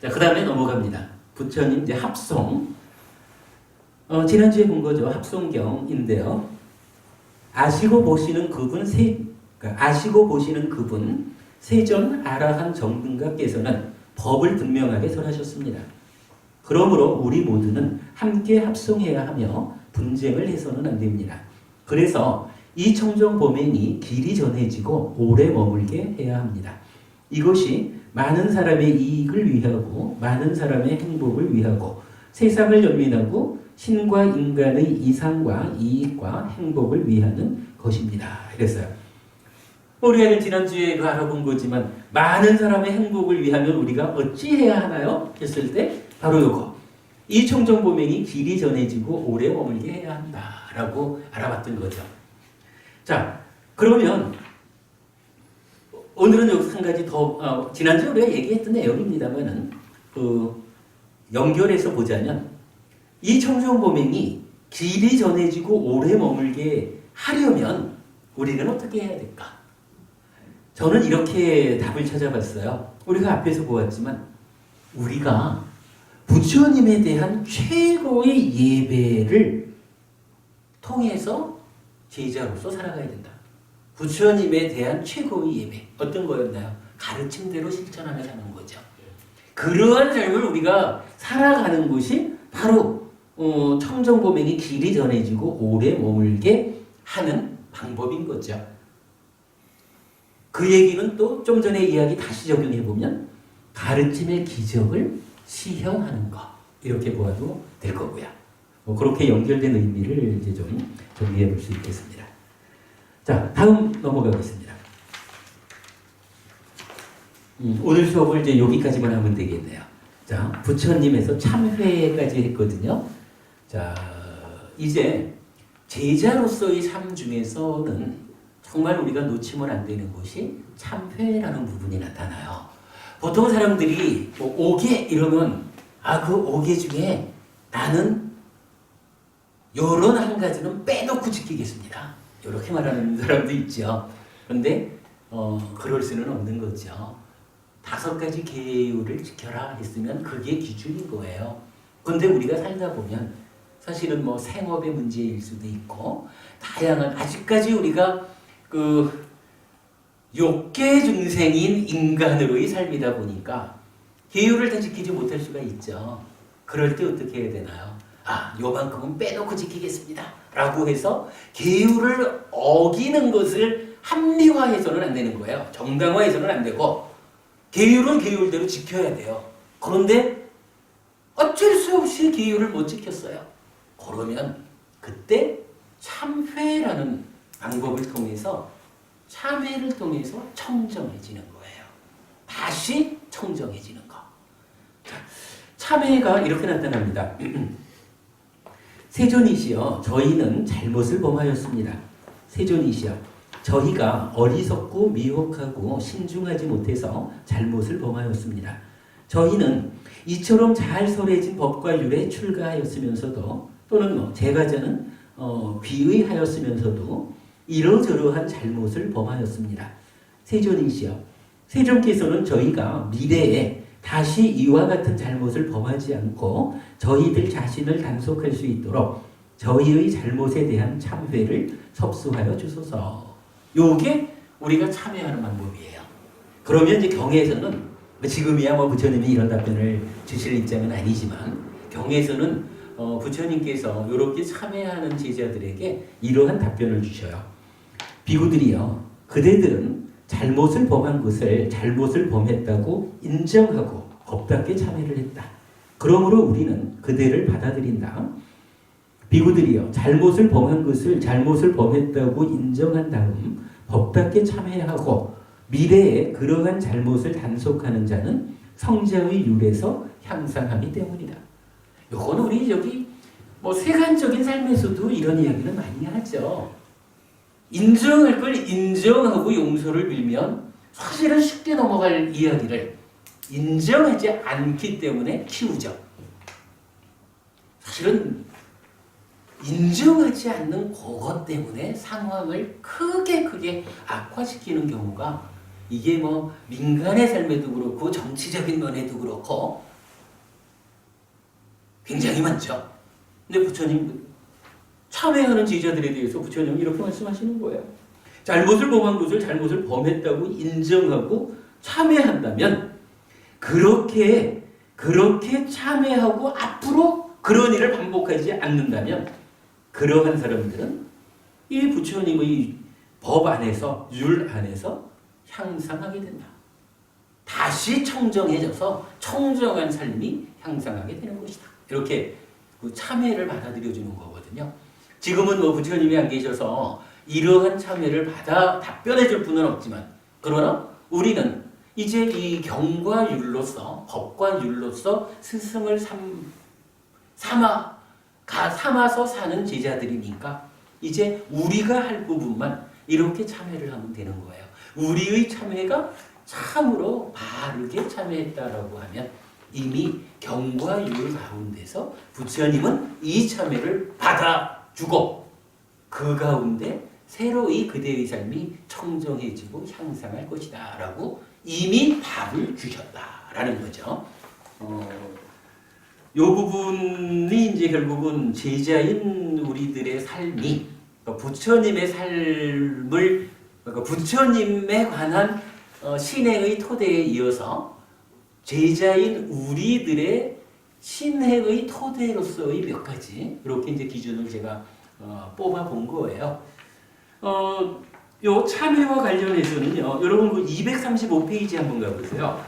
자, 그 다음에 넘어갑니다. 부처님 이제 합송. 지난주에 본 거죠. 합송경인데요. 아시고 보시는 그분 세존 아라한 정등각께서는 법을 분명하게 설하셨습니다. 그러므로 우리 모두는 함께 합성해야 하며 분쟁을 해서는 안 됩니다. 그래서 이 청정범행이 길이 전해지고 오래 머물게 해야 합니다. 이것이 많은 사람의 이익을 위하고 많은 사람의 행복을 위하고 세상을 연민하고 신과 인간의 이상과 이익과 행복을 위하는 것입니다. 이랬어요. 우리가 지난주에 알아본 거지만 많은 사람의 행복을 위하면 우리가 어찌 해야 하나요? 했을 때 바로 이거. 이 청정범행이 길이 전해지고 오래 머물게 해야 한다라고 알아봤던 거죠. 자, 그러면 오늘은 여기서 한 가지 더 지난주에 우리가 얘기했던 내용입니다만은 연결해서 보자면 이 청정범행이 길이 전해지고 오래 머물게 하려면 우리는 어떻게 해야 될까? 저는 이렇게 답을 찾아봤어요. 우리가 앞에서 보았지만 우리가 부처님에 대한 최고의 예배를 통해서 제자로서 살아가야 된다. 부처님에 대한 최고의 예배. 어떤 거였나요? 가르침대로 실천하며 사는 거죠. 그러한 삶을 우리가 살아가는 것이 바로 청정범행이 길이 전해지고 오래 머물게 하는 방법인 거죠. 그 얘기는 또 좀 전에 이야기 다시 적용해보면 가르침의 기적을 시현하는 것 이렇게 보아도 될 거고요. 그렇게 연결된 의미를 이제 좀 정리해 볼 수 있겠습니다. 자, 다음 넘어가겠습니다. 오늘 수업을 이제 여기까지만 하면 되겠네요. 자, 부처님에서 참회까지 했거든요. 자, 이제 제자로서의 삶 중에서는 정말 우리가 놓치면 안 되는 것이 참회라는 부분이 나타나요. 보통 사람들이 뭐 오계 이러면 그 오계 중에 나는 요런 한 가지는 빼놓고 지키겠습니다. 이렇게 말하는 사람도 있죠. 그런데 그럴 수는 없는 거죠. 5가지 계율을 지켜라 했으면 그게 기준인 거예요. 그런데 우리가 살다 보면 사실은 뭐 생업의 문제일 수도 있고 다양한 아직까지 우리가 욕계 중생인 인간으로의 삶이다 보니까 계율을 다 지키지 못할 수가 있죠. 그럴 때 어떻게 해야 되나요? 요만큼은 빼놓고 지키겠습니다. 라고 해서 계율을 어기는 것을 합리화해서는 안 되는 거예요. 정당화해서는 안 되고 계율은 계율대로 지켜야 돼요. 그런데 어쩔 수 없이 계율을 못 지켰어요. 그러면 그때 참회라는 방법을 통해서 참회를 통해서 청정해지는 거예요. 다시 청정해지는 거. 참회가 이렇게 나타납니다. 세존이시여 저희는 잘못을 범하였습니다. 세존이시여 저희가 어리석고 미혹하고 신중하지 못해서 잘못을 범하였습니다. 저희는 이처럼 잘 설해진 법과 율에 출가하였으면서도 또는 제가자는 귀의하였으면서도 이러저러한 잘못을 범하였습니다. 세존이시여 세존께서는 저희가 미래에 다시 이와 같은 잘못을 범하지 않고 저희들 자신을 단속할 수 있도록 저희의 잘못에 대한 참회를 섭수하여 주소서. 요게 우리가 참회하는 방법이에요. 그러면 이제 경에서는 지금이야 뭐 부처님이 이런 답변을 주실 입장은 아니지만 경에서는 부처님께서 이렇게 참회하는 제자들에게 이러한 답변을 주셔요. 비구들이여 그대들은 잘못을 범한 것을 잘못을 범했다고 인정하고 법답게 참회를 했다. 그러므로 우리는 그대를 받아들인다. 비구들이여 잘못을 범한 것을 잘못을 범했다고 인정한 다음 법답게 참회하고 미래에 그러한 잘못을 단속하는 자는 성자의 율에서 향상하기 때문이다. 요거는 우리 여기 뭐 세간적인 삶에서도 이런 이야기를 많이 하죠. 인정할 걸 인정하고 용서를 빌면 사실은 쉽게 넘어갈 이야기를 인정하지 않기 때문에 키우죠. 사실은 인정하지 않는 그것 때문에 상황을 크게 악화시키는 경우가 이게 뭐 민간의 삶에도 그렇고 정치적인 면에도 그렇고 굉장히 많죠. 근데 부처님 참회하는 제자들에 대해서 부처님은 이렇게 말씀하시는 거예요. 잘못을 범한 것을 잘못을 범했다고 인정하고 참회한다면 그렇게 참회하고 앞으로 그런 일을 반복하지 않는다면 그러한 사람들은 이 부처님의 법 안에서 율 안에서 향상하게 된다. 다시 청정해져서 청정한 삶이 향상하게 되는 것이다. 이렇게 그 참회를 받아들여주는 거거든요. 지금은 뭐 부처님이 안 계셔서 이러한 참회를 받아 답변해 줄 분은 없지만 그러나 우리는 이제 이 경과 율로서 법과 율로서 스승을 삼아서 사는 제자들이니까 이제 우리가 할 부분만 이렇게 참회를 하면 되는 거예요. 우리의 참회가 참으로 바르게 참회했다라고 하면 이미 경과 율 가운데서 부처님은 이 참회를 받아주고 그 가운데 새로이 그대의 삶이 청정해지고 향상할 것이다 라고 이미 답을 주셨다라는 거죠. 이 부분이 이제 결국은 제자인 우리들의 삶이 부처님의 삶을 부처님에 관한 신행의 토대에 이어서 제자인 우리들의 신행의 토대로서의 몇 가지 이렇게 이제 기준을 제가 뽑아 본 거예요. 요 참회와 관련해서는요, 여러분 그 235페이지 한번 가보세요.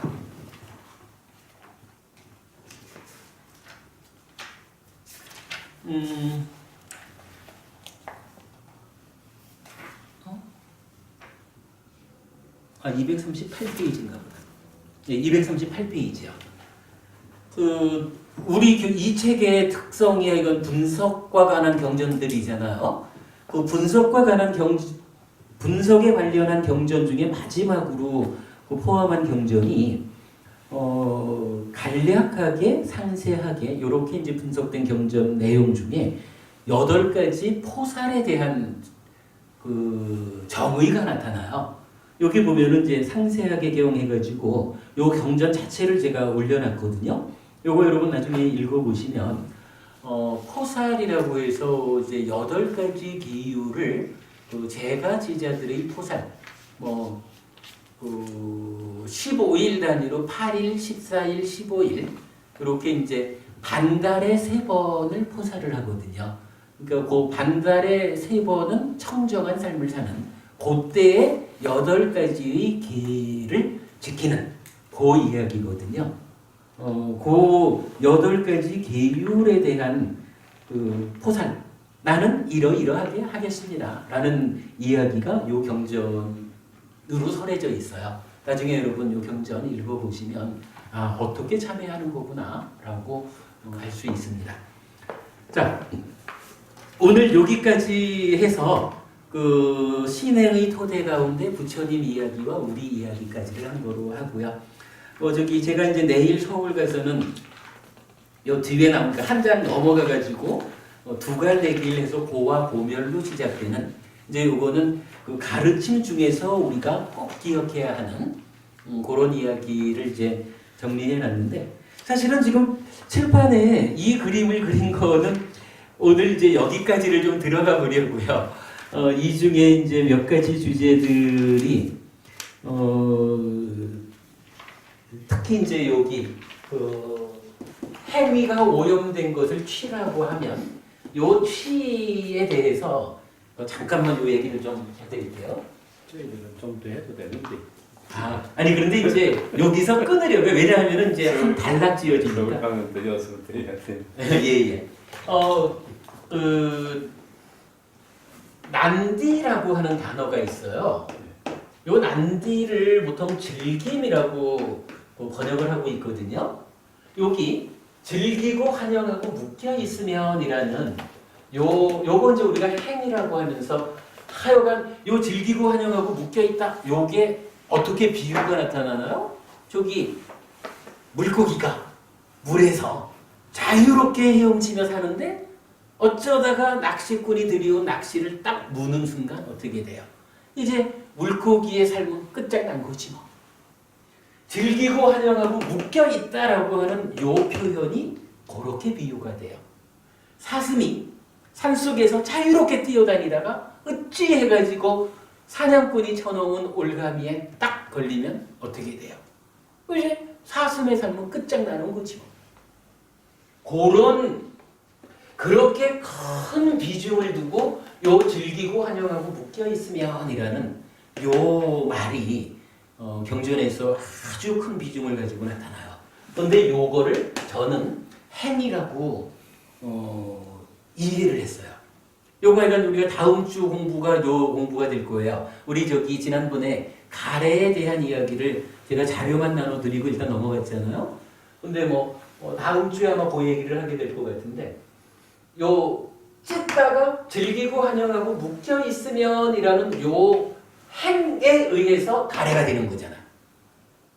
아, 238페이지인가 보다. 예, 238페이지요. 우리 이 책의 특성이 이건 분석과 관한 경전들이잖아요. 그 분석과 관한 분석에 관련한 경전 중에 마지막으로 포함한 경전이 간략하게 상세하게 이렇게 이제 분석된 경전 내용 중에 8가지 포살에 대한 그 정의가 나타나요. 여기 보면은 이제 상세하게 개용해가지고 요 경전 자체를 제가 올려놨거든요. 요거 여러분 나중에 읽어보시면 포살이라고 해서 이제 8가지 기율을 제가 제자들의 포살 15일 단위로 8일, 14일, 15일 이렇게 이제 반달에 3번을 포살을 하거든요. 그러니까 그 반달에 3번은 청정한 삶을 사는 그때의 8가지의 계를 지키는 그 이야기거든요. 그 8가지 계율에 대한 그 포살, 나는 이러이러하게 하겠습니다 라는 이야기가 요 경전으로 설해져 있어요. 나중에 여러분 요 경전 읽어보시면 어떻게 참여하는 거구나 라고 알 수 있습니다. 자, 오늘 여기까지 해서 그 신행의 토대 가운데 부처님 이야기와 우리 이야기까지를 한 거로 하고요. 제가 이제 내일 서울 가서는 요 뒤에 나오니까 한 장 넘어가 가지고 두 갈래길 해서 고와 고멸로 시작되는 이제 요거는 그 가르침 중에서 우리가 꼭 기억해야 하는 그런 이야기를 이제 정리해 놨는데 사실은 지금 칠판에 이 그림을 그린 거는 오늘 이제 여기까지를 좀 들어가 보려고요. 이 중에 이제 몇 가지 주제들이 특히 이제 여기 그 행위가 오염된 것을 취라고 하면 요 취에 대해서 잠깐만 요 얘기를 좀 해드릴게요. 저희들은 좀 더 해도 되는데. 아니 그런데 이제 여기서 끊으려고요. 왜냐하면 이제 한 단락 지어지니까. 방은 더 이어서 드려야 돼. 예예. 난디라고 하는 단어가 있어요. 요 난디를 보통 즐김이라고 번역을 하고 있거든요. 여기 즐기고 환영하고 묶여 있으면이라는 요거 이제 우리가 행이라고 하면서 하여간 요 즐기고 환영하고 묶여 있다. 요게 어떻게 비유가 나타나나요? 저기 물고기가 물에서 자유롭게 헤엄치며 사는데 어쩌다가 낚시꾼이 들이온 낚시를 딱 무는 순간 어떻게 돼요? 이제 물고기의 삶은 끝장난 거지 뭐. 즐기고 환영하고 묶여있다라고 하는 요 표현이 그렇게 비유가 돼요. 사슴이 산속에서 자유롭게 뛰어다니다가 어찌 해가지고 사냥꾼이 쳐놓은 올가미에 딱 걸리면 어떻게 돼요? 이제 사슴의 삶은 끝장나는 거지 뭐. 그렇게 큰 비중을 두고 요 즐기고 환영하고 묶여 있으면이라는 요 말이 경전에서 아주 큰 비중을 가지고 나타나요. 그런데 요거를 저는 행이라고 이해를 했어요. 요거는 우리가 다음 주 공부가 될 거예요. 우리 지난번에 가래에 대한 이야기를 제가 자료만 나눠드리고 일단 넘어갔잖아요. 근데 다음 주에 아마 그 얘기를 하게 될 것 같은데, 요 찢다가 즐기고 환영하고 묶여 있으면이라는 요 행에 의해서 가래가 되는 거잖아.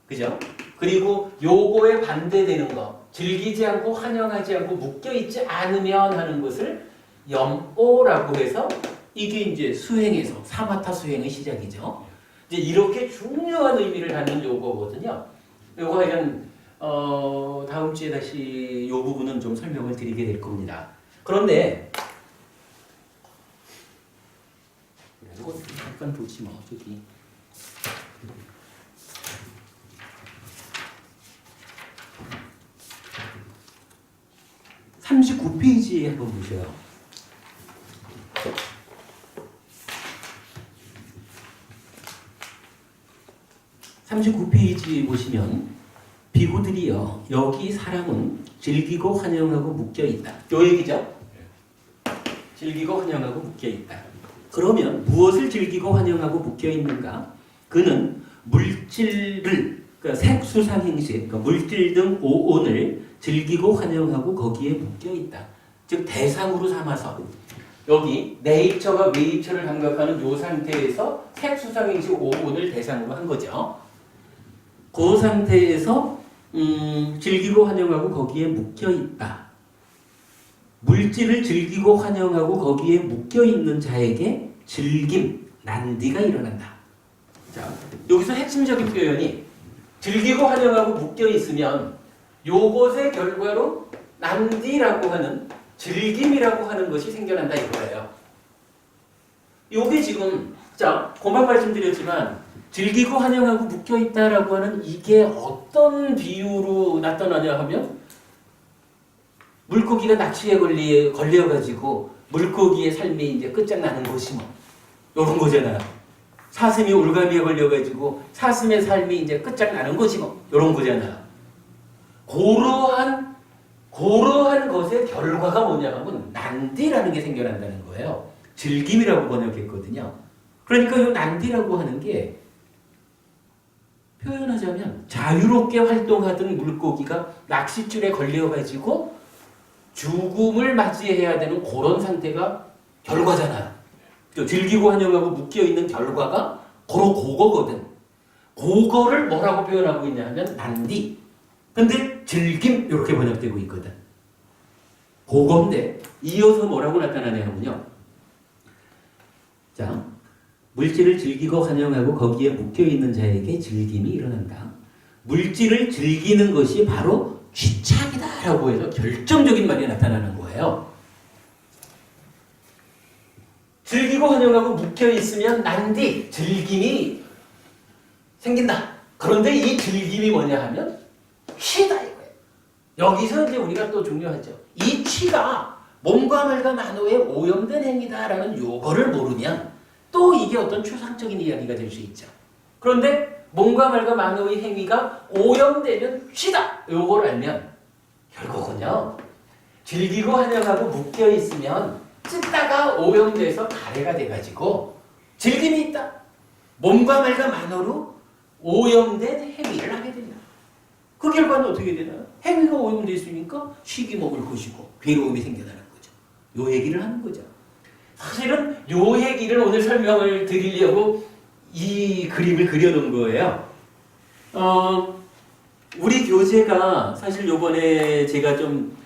그죠? 그리고 요거에 반대되는 거, 즐기지 않고 환영하지 않고 묶여 있지 않으면 하는 것을 염오라고 해서 이게 이제 수행에서 사마타 수행의 시작이죠. 이제 이렇게 중요한 의미를 갖는 요거거든요. 요거 하여간 다음 주에 다시 요 부분은 좀 설명을 드리게 될 겁니다. 그런데 이거 잠깐 보지 뭐 저기. (39페이지에) 한번 보세요. (39페이지) 보시면 비구들이여 여기 사람은 즐기고 환영하고 묶여 있다. 요 얘기죠. 즐기고 환영하고 묶여 있다. 그러면 무엇을 즐기고 환영하고 묶여 있는가? 그는 물질을, 그러니까 색수상행식, 그러니까 물질 등 오온을 즐기고 환영하고 거기에 묶여 있다. 즉 대상으로 삼아서 여기 네이처가 웨이처를 감각하는 요 상태에서 색수상행식 오온을 대상으로 한 거죠. 그 상태에서 즐기고 환영하고 거기에 묶여 있다. 물질을 즐기고 환영하고 거기에 묶여 있는 자에게 즐김, 난디가 일어난다. 자, 여기서 핵심적인 표현이 즐기고 환영하고 묶여 있으면 요것의 결과로 난디라고 하는 즐김이라고 하는 것이 생겨난다 이거예요. 요게 지금 금방 말씀드렸지만 즐기고 환영하고 묶여 있다라고 하는 이게 어떤 비유로 나타나냐 하면 물고기가 낚시에 걸려가지고 물고기의 삶이 이제 끝장나는 것이 요런 거잖아요. 사슴이 올가미에 걸려가지고 사슴의 삶이 이제 끝장나는 거지 요런 거잖아요. 그러한 것의 결과가 뭐냐 하면 난디라는 게 생겨난다는 거예요. 즐김이라고 번역했거든요. 그러니까 이 난디라고 하는 게 표현하자면 자유롭게 활동하던 물고기가 낚싯줄에 걸려가지고 죽음을 맞이해야 되는 그런 상태가 결과잖아요. 즐기고 환영하고 묶여있는 결과가 그거거든. 그거를 뭐라고 표현하고 있냐 하면 난디. 근데 즐김 이렇게 번역되고 있거든. 그건데 이어서 뭐라고 나타나냐면요. 자, 물질을 즐기고 환영하고 거기에 묶여있는 자에게 즐김이 일어난다. 물질을 즐기는 것이 바로 쥐착이다라고 해서 결정적인 말이 나타나는 거예요. 즐기고 환영하고 묶여있으면 난디, 즐김이 생긴다. 그런데 이 즐김이 뭐냐 하면 취다 이거예요. 여기서 이제 우리가 또 중요하죠. 이 취가 몸과 말과 만호에 오염된 행위다라는 요거를 모르면 또 이게 어떤 추상적인 이야기가 될 수 있죠. 그런데 몸과 말과 만호의 행위가 오염되면 취다 요걸 알면 결국은요. 즐기고 환영하고 묶여있으면 찢다가 오염돼서 가래가 돼가지고 즐김이 있다. 몸과 말과 만호로 오염된 행위를 하게 됩니다. 그 결과는 어떻게 되나요? 행위가 오염됐으니까 쉬기 먹을 것이고 괴로움이 생겨나는 거죠. 요 얘기를 하는 거죠. 사실은 요 얘기를 오늘 설명을 드리려고 이 그림을 그려놓은 거예요. 우리 교재가 사실 요번에 제가 좀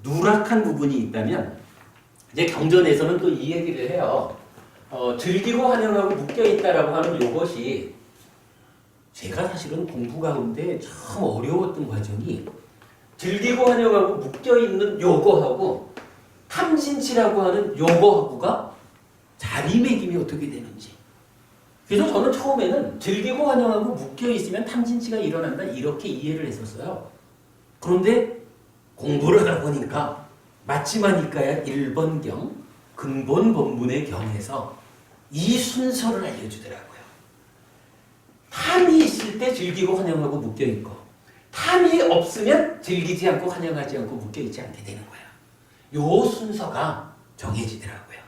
누락한 부분이 있다면 이제 경전에서는 또 이 얘기를 해요. 즐기고 환영하고 묶여있다라고 하는 요것이 제가 사실은 공부 가운데 참 어려웠던 과정이 즐기고 환영하고 묶여있는 요거하고 탐진치라고 하는 요거하고가 자리매김이 어떻게 되는지. 그래서 저는 처음에는 즐기고 환영하고 묶여있으면 탐진치가 일어난다 이렇게 이해를 했었어요. 그런데 공부를 하다 보니까 마치마니까야 1번경 근본 본문의 경에서 이 순서를 알려주더라고요. 탐이 있을 때 즐기고 환영하고 묶여있고 탐이 없으면 즐기지 않고 환영하지 않고 묶여있지 않게 되는 거예요. 요 순서가 정해지더라고요.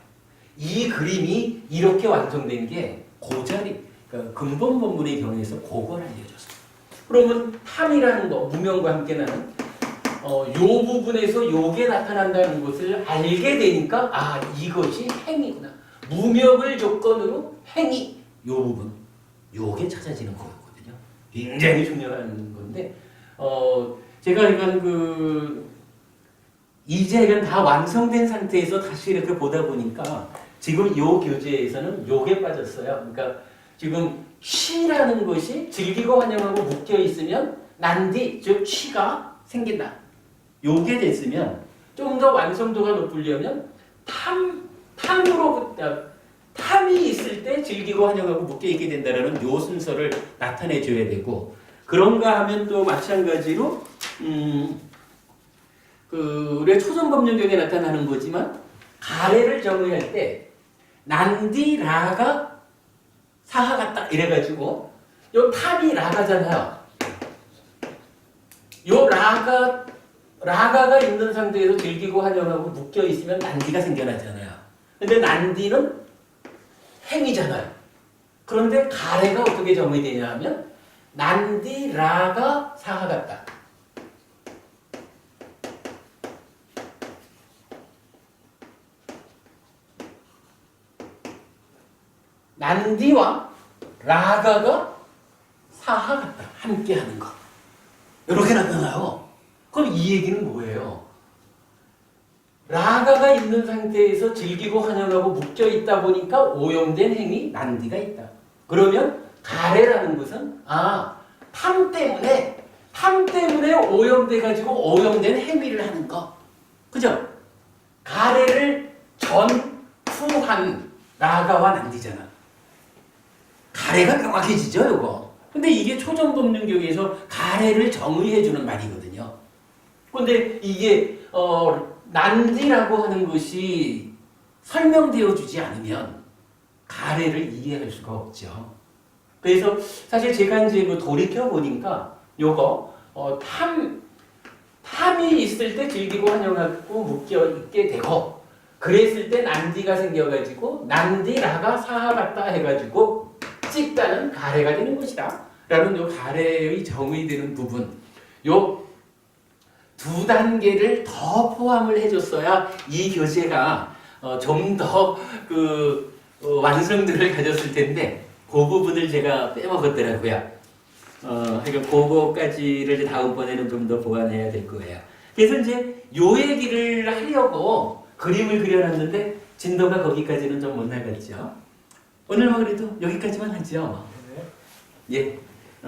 이 그림이 이렇게 완성된 게 고자리, 그러니까 근본 본문의 경에서 그걸 알려줬어요. 그러면 탐이라는 거, 무명과 함께 나는 요 부분에서 요게 나타난다는 것을 알게 되니까 아 이것이 행위구나. 무명을 조건으로 행위 요 부분 요게 찾아지는 거거든요. 굉장히 중요한 건데 제가 이건 이제 다 완성된 상태에서 다시 이렇게 보다 보니까 지금 요 교재에서는 요게 빠졌어요. 그러니까 지금 취라는 것이 즐기고 환영하고 묶여 있으면 난디 즉 취가 생긴다. 요게 됐으면 좀 더 완성도가 높으려면 탐이 있을 때 즐기고 환영하고 묶여 있게 된다라는 요 순서를 나타내 줘야 되고 그런가 하면 또 마찬가지로 우리가 초전법령경에 나타나는 거지만 가래를 정의할 때 난디 라가 사하 같다 이래가지고 요 탐이 라가잖아요. 요 라가가 있는 상태에서 즐기고 환영하고 묶여 있으면 난디가 생겨나잖아요. 근데 난디는 행위잖아요. 그런데 가래가 어떻게 정의되냐 하면 난디 라가 사하 같다. 난디와 라가가 사하 같다. 함께하는 것. 이렇게 나타나요. 그럼 이 얘기는 뭐예요? 라가가 있는 상태에서 즐기고 환영하고 묶여있다 보니까 오염된 행위, 난디가 있다. 그러면 가래라는 것은 탐 때문에 오염돼가지고 오염된 행위를 하는 거. 그죠? 가래를 전후한 라가와 난디잖아. 가래가 명확해지죠, 요거. 근데 이게 초전법령경에서 가래를 정의해주는 말이거든요. 근데 이게 난디라고 하는 것이 설명되어 주지 않으면 가래를 이해할 수가 없죠. 그래서 사실 제가 이제 돌이켜 보니까 요거 탐이 있을 때 즐기고 환영하고 묶여 있게 되고 그랬을 때 난디가 생겨가지고 난디라가 사하 같다 해가지고 찍다는 가래가 되는 것이다. 라는 요 가래의 정의되는 부분 요 두 단계를 더 포함을 해줬어야 이 교재가 좀 더 완성도를 가졌을 텐데 그 부분을 제가 빼먹었더라고요. 그러니까 그거까지를 이제 다음번에는 좀 더 보완해야 될 거예요. 그래서 이제 요 얘기를 하려고 그림을 그려놨는데 진도가 거기까지는 좀 못 나갔죠. 오늘 뭐 그래도 여기까지만 하죠. 예,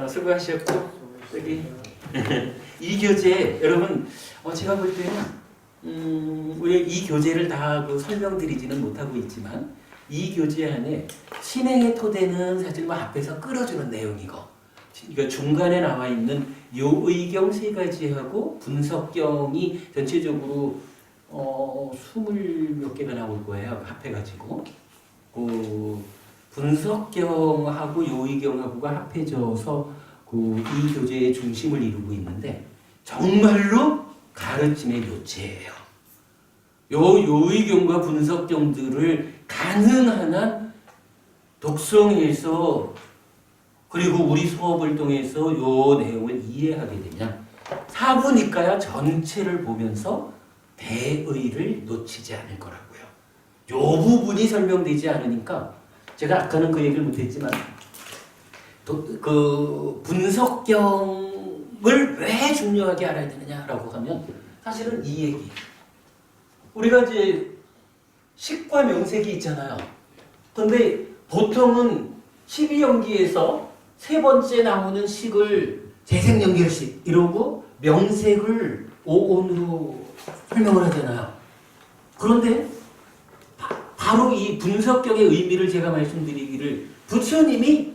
수고하셨고 여기 이 교재 여러분 제가 볼 때는 우리 이 교재를 다 설명드리지는 못하고 있지만 이 교재 안에 신행의 토대는 사실 뭐 앞에서 끌어주는 내용이고 그러니까 중간에 나와 있는 요의경 세 가지하고 분석경이 전체적으로 20몇 개가 나올 거예요. 합해가지고 분석경하고 요의경하고가 합해져서 이 교재의 중심을 이루고 있는데 정말로 가르침의 요체예요. 요의경과 분석경들을 가능한 한 독성해서 그리고 우리 수업을 통해서 요 내용을 이해하게 되면 사부니까야 전체를 보면서 대의를 놓치지 않을 거라고요. 요 부분이 설명되지 않으니까 제가 아까는 그 얘기를 못했지만 분석경을 왜 중요하게 알아야 되느냐라고 하면 사실은 이 얘기. 우리가 이제 식과 명색이 있잖아요. 근데 보통은 12연기에서 세 번째 나오는 식을 재생연결식 이러고 명색을 오온으로 설명을 하잖아요. 그런데 바로 이 분석경의 의미를 제가 말씀드리기를 부처님이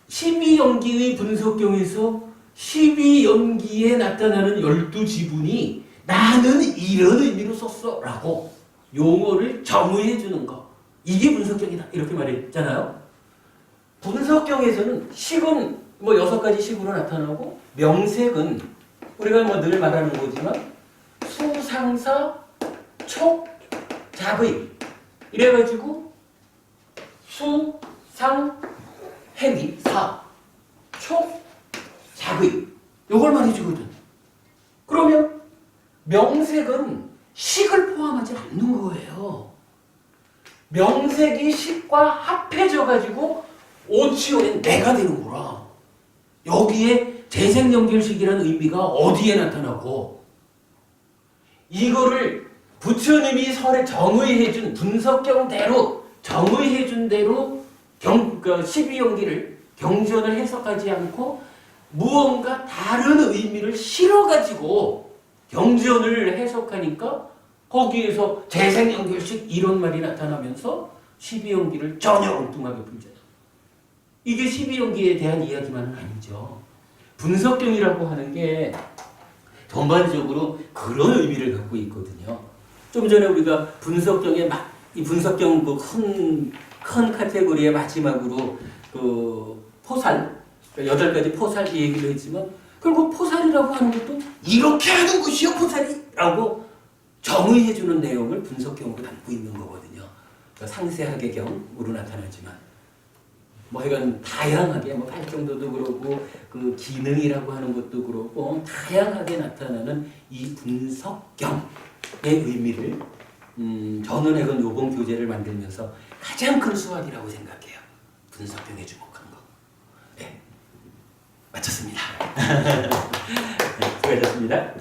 12연기의 분석경에서 12연기에 나타나는 12지분이 나는 이런 의미로 썼어 라고 용어를 정의해 주는 거. 이게 분석경이다. 이렇게 말했잖아요. 분석경에서는 식은 뭐 6가지 식으로 나타나고 명색은 우리가 뭐 늘 말하는 거지만 수상사 촉 작의 이래가지고 수 상 행위 사 촉 작의 요걸 말해주거든. 그러면 명색은 식을 포함하지 않는 거예요. 명색이 식과 합해져 가지고 오치오는 내가 되는 거라. 여기에 재생연결식이라는 의미가 어디에 나타나고 이거를 부처님이 설에 정의해준 분석경대로 정의해준 대로 그러니까 12연기를 경전을 해석하지 않고 무언가 다른 의미를 실어가지고 경전을 해석하니까 거기에서 재생연결식 이런 말이 나타나면서 12연기를 전혀 엉뚱하게 풀잖아. 이게 12연기에 대한 이야기만은 아니죠. 분석경이라고 하는 게 전반적으로 그런 의미를 갖고 있거든요. 좀 전에 우리가 분석경의 이 분석경 그 큰 카테고리의 마지막으로 그 포살 8가지 포살 얘기를 했지만 결국 포살이라고 하는 것도 이렇게 하는 것이요 포살이라고 정의해주는 내용을 분석경으로 담고 있는 거거든요. 그러니까 상세하게 경으로 나타나지만 뭐 하여간 다양하게 뭐 발정도도 그렇고 그 기능이라고 하는 것도 그렇고 다양하게 나타나는 이 분석경의 의미를 저는 해건 요번 교재를 만들면서 가장 큰 수확이라고 생각해요. 분석경에 주목한 거. 네, 마쳤습니다. 네, 수고하셨습니다.